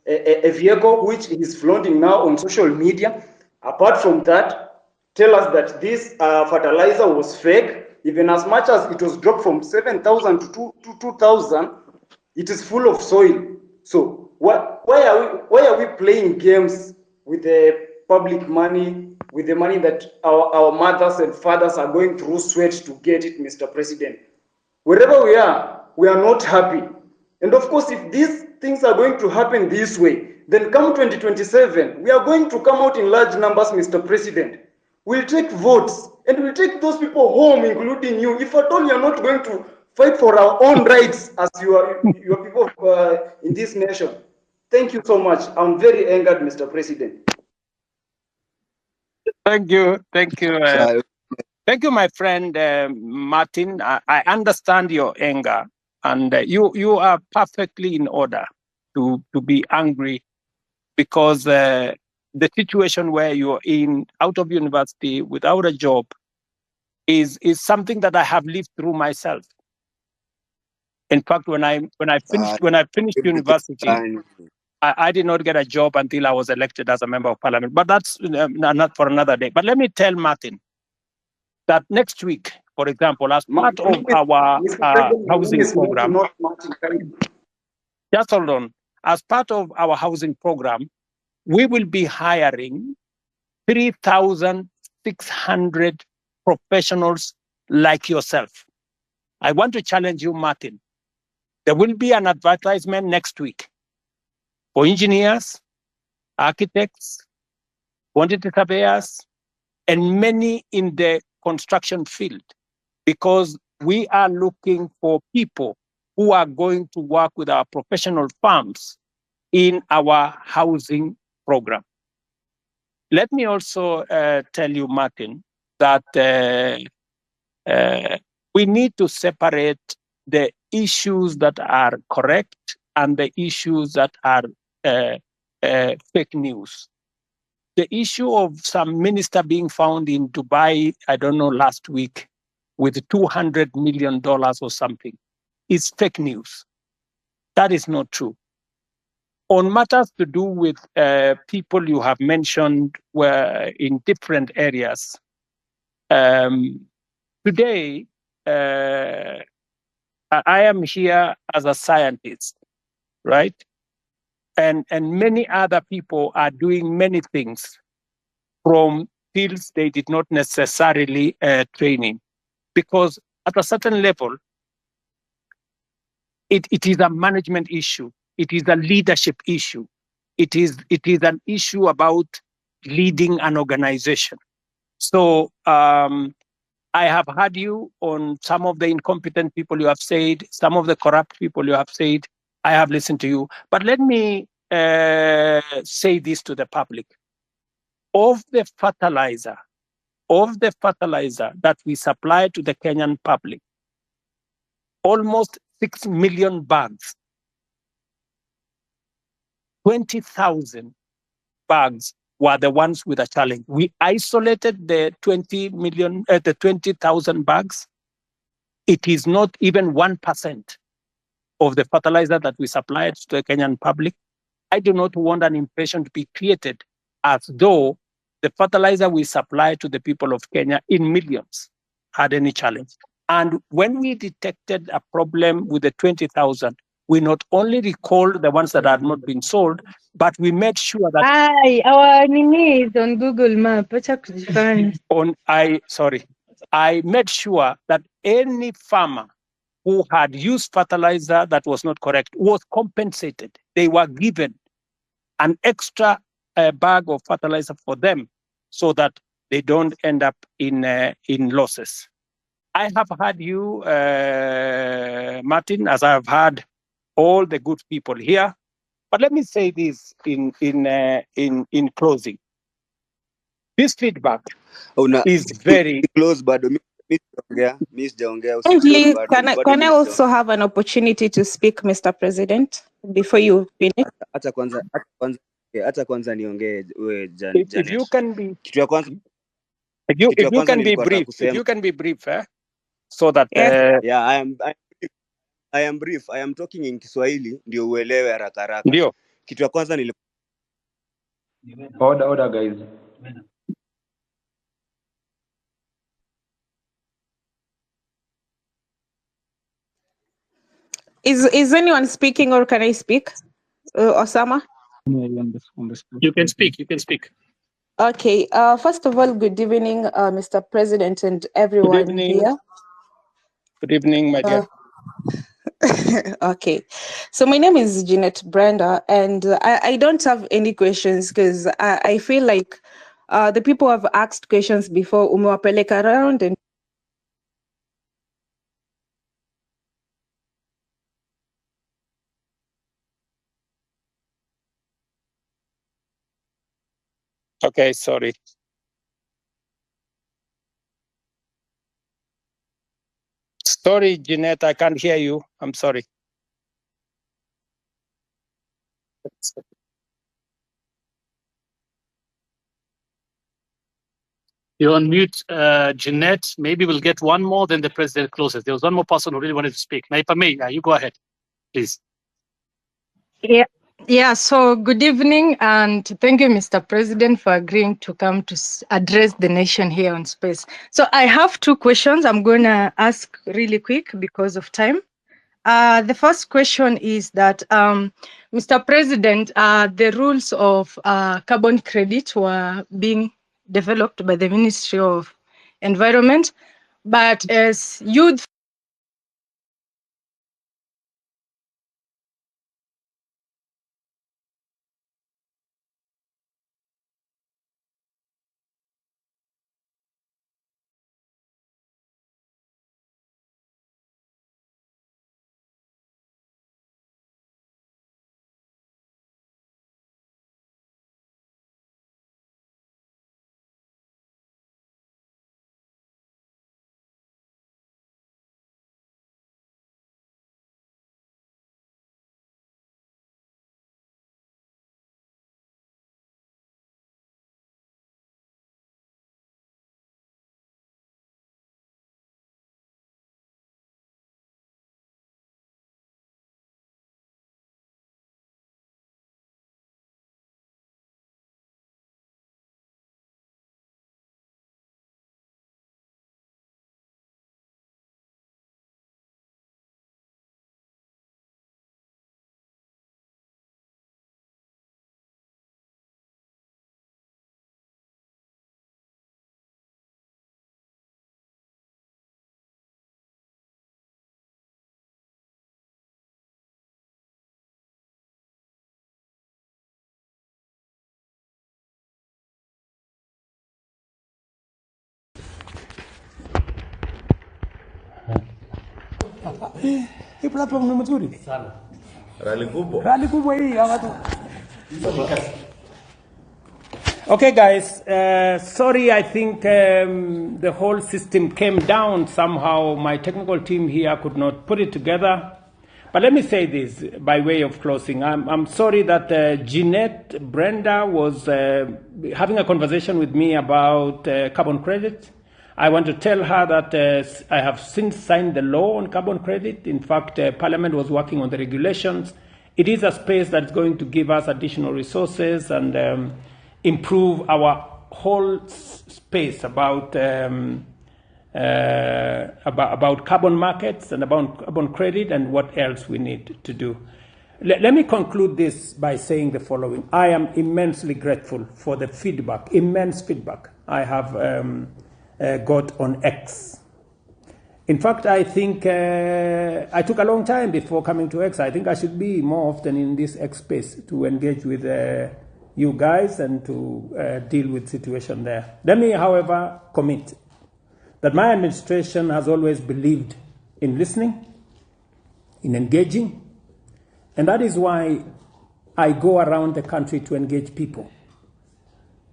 a vehicle which is flaunting now on social media. Apart from that, tell us that this fertilizer was fake, even as much as it was dropped from 7,000 to 2,000, it is full of soil. So why are we playing games with the public money, with the money that our mothers and fathers are going through sweat to get it, Mr. President? Wherever we are not happy. And of course, if these things are going to happen this way, then come 2027, we are going to come out in large numbers, Mr. President. We'll take votes and we'll take those people home, including you. If at all you're not going to fight for our own rights as your people in this nation. Thank you so much. I'm very angered, Mr. President. Thank you. Thank you. So, Thank you, my friend Martin. I understand your anger, and you are perfectly in order to be angry because the situation where you're in out of university without a job is something that I have lived through myself. In fact, when I finished university, I did not get a job until I was elected as a member of parliament. But that's not for another day. But let me tell Martin that next week, for example, as part of our housing program, just hold on. As part of our housing program, we will be hiring 3,600 professionals like yourself. I want to challenge you, Martin. There will be an advertisement next week for engineers, architects, quantity surveyors, and many in the construction field, because we are looking for people who are going to work with our professional firms in our housing program. Let me also tell you, Martin, that we need to separate the issues that are correct and the issues that are fake news. The issue of some minister being found in Dubai, I don't know, last week, with $200 million or something, is fake news. That is not true. On matters to do with people you have mentioned were in different areas, today, I am here as a scientist, right? And many other people are doing many things from fields they did not necessarily train in, because at a certain level, it is a management issue. It is a leadership issue. It is an issue about leading an organization. So I have heard you on some of the incompetent people you have said, some of the corrupt people you have said. I have listened to you. But let me say this to the public. Of the fertilizer that we supply to the Kenyan public, almost 6 million bags, 20,000 bags were the ones with a challenge. We isolated the 20,000 bags. It is not even 1% of the fertilizer that we supplied to the Kenyan public. I do not want an impression to be created as though the fertilizer we supply to the people of Kenya in millions had any challenge. And when we detected a problem with the 20,000, we not only recalled the ones that had not been sold, but we made sure that our Nini is on Google Map. I made sure that any farmer who had used fertilizer that was not correct was compensated. They were given an extra bag of fertilizer for them so that they don't end up in losses. I have heard you, Martin, as I have heard all the good people here. But let me say this in closing. This feedback Una is very close bado mi sijaongea Kindly, usiclose bado can I, bado can I mi also have an opportunity to speak, Mr. President, before you finish? hata kwanza niongee we if you Janet. can be Kitu ya kwanza if you can be nilikuwa nataka brief, if kusema you can be brief, so that Yes. yeah, I am brief. I am talking in Kiswahili ndio uelewe haraka haraka. ndio. Kitu ya kwanza Order, guys. Is anyone speaking or can I speak? Osama? You can speak. You can speak. Okay. First of all, good evening, Mr. President and Good everyone evening. here. Good evening, my dear. Okay. So my name is Jeanette Brenda, and I don't have any questions because I feel like the people have asked questions before, umewapeleka around and Okay, sorry. Sorry, Jeanette, I can't hear you. I'm sorry. You're on mute, Jeanette. Maybe we'll get one more, then the president closes. There was one more person who really wanted to speak. Naipa May, you go ahead, please. Yeah, so good evening and thank you, Mr. President, for agreeing to come to address the nation here on space. So I have two questions I'm going to ask really quick because of time. The first question is that, Mr. President, the rules of carbon credit were being developed by the Ministry of Environment, but as youth Hii platform ni mzuri sana. Rally kubwa hii ya watu. Okay, guys, sorry, I think the whole system came down somehow. My technical team here could not put it together. But let me say this by way of closing. I'm sorry that Jeanette Brenda was having a conversation with me about carbon credit. I want to tell her that I have since signed the law on carbon credit. In fact, Parliament was working on the regulations. It is a space that's going to give us additional resources and improve our whole space about carbon markets and about carbon credit and what else we need to do. Let me conclude this by saying the following. I am immensely grateful for the feedback, immense feedback I have got on X. In fact, I think I took a long time before coming to X. I think I should be more often in this X space to engage with you guys and to deal with situation there. Let me, however, commit that my administration has always believed in listening, in engaging, and that is why I go around the country to engage people.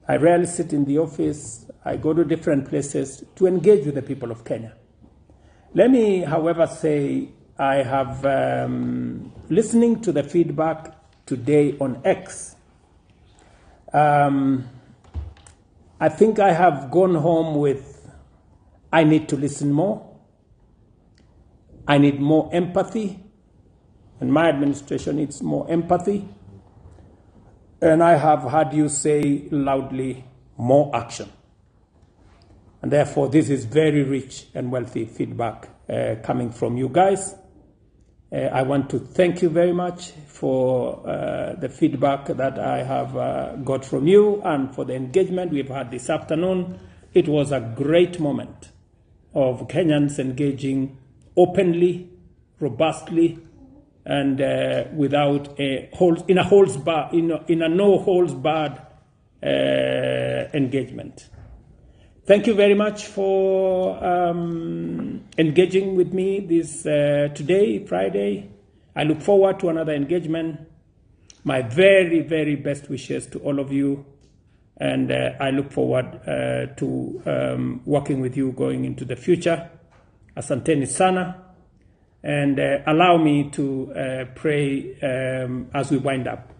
I rarely sit in the office. I go to different places to engage with the people of Kenya. Let me, however, say I have, listening to the feedback today on X, I think I have gone home with, I need to listen more. I need more empathy, and my administration needs more empathy. And I have heard you say loudly, more action. And therefore, this is very rich and wealthy feedback coming from you guys. I want to thank you very much for the feedback that I have got from you and for the engagement we've had this afternoon. It was a great moment of Kenyans engaging openly, robustly, and without a no holds barred engagement. Thank you very much for engaging with me this today, Friday. I look forward to another engagement. My very, very best wishes to all of you. And I look forward to working with you going into the future. Asanteni sana. And allow me to pray as we wind up.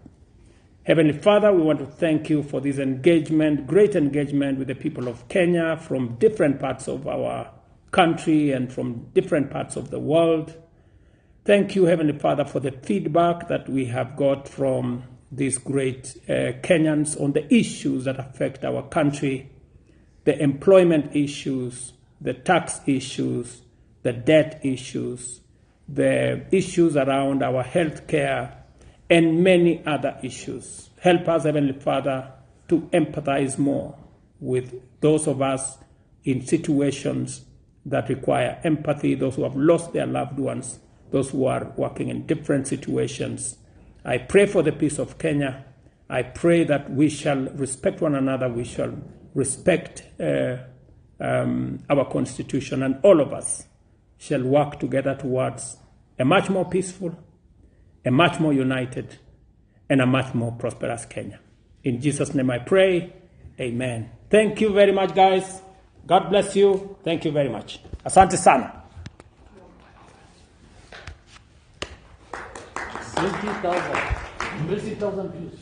Heavenly Father, we want to thank you for this engagement, great engagement with the people of Kenya from different parts of our country and from different parts of the world. Thank you, Heavenly Father, for the feedback that we have got from these great Kenyans on the issues that affect our country, the employment issues, the tax issues, the debt issues, the issues around our health care, and many other issues. Help us, Heavenly Father, to empathize more with those of us in situations that require empathy, those who have lost their loved ones, those who are working in different situations. I pray for the peace of Kenya. I pray that we shall respect one another, we shall respect our constitution, and all of us shall work together towards a much more peaceful, a much more united, and a much more prosperous Kenya. In Jesus' name I pray, amen. Thank you very much, guys. God bless you. Thank you very much. Asante sana. 20,000 views.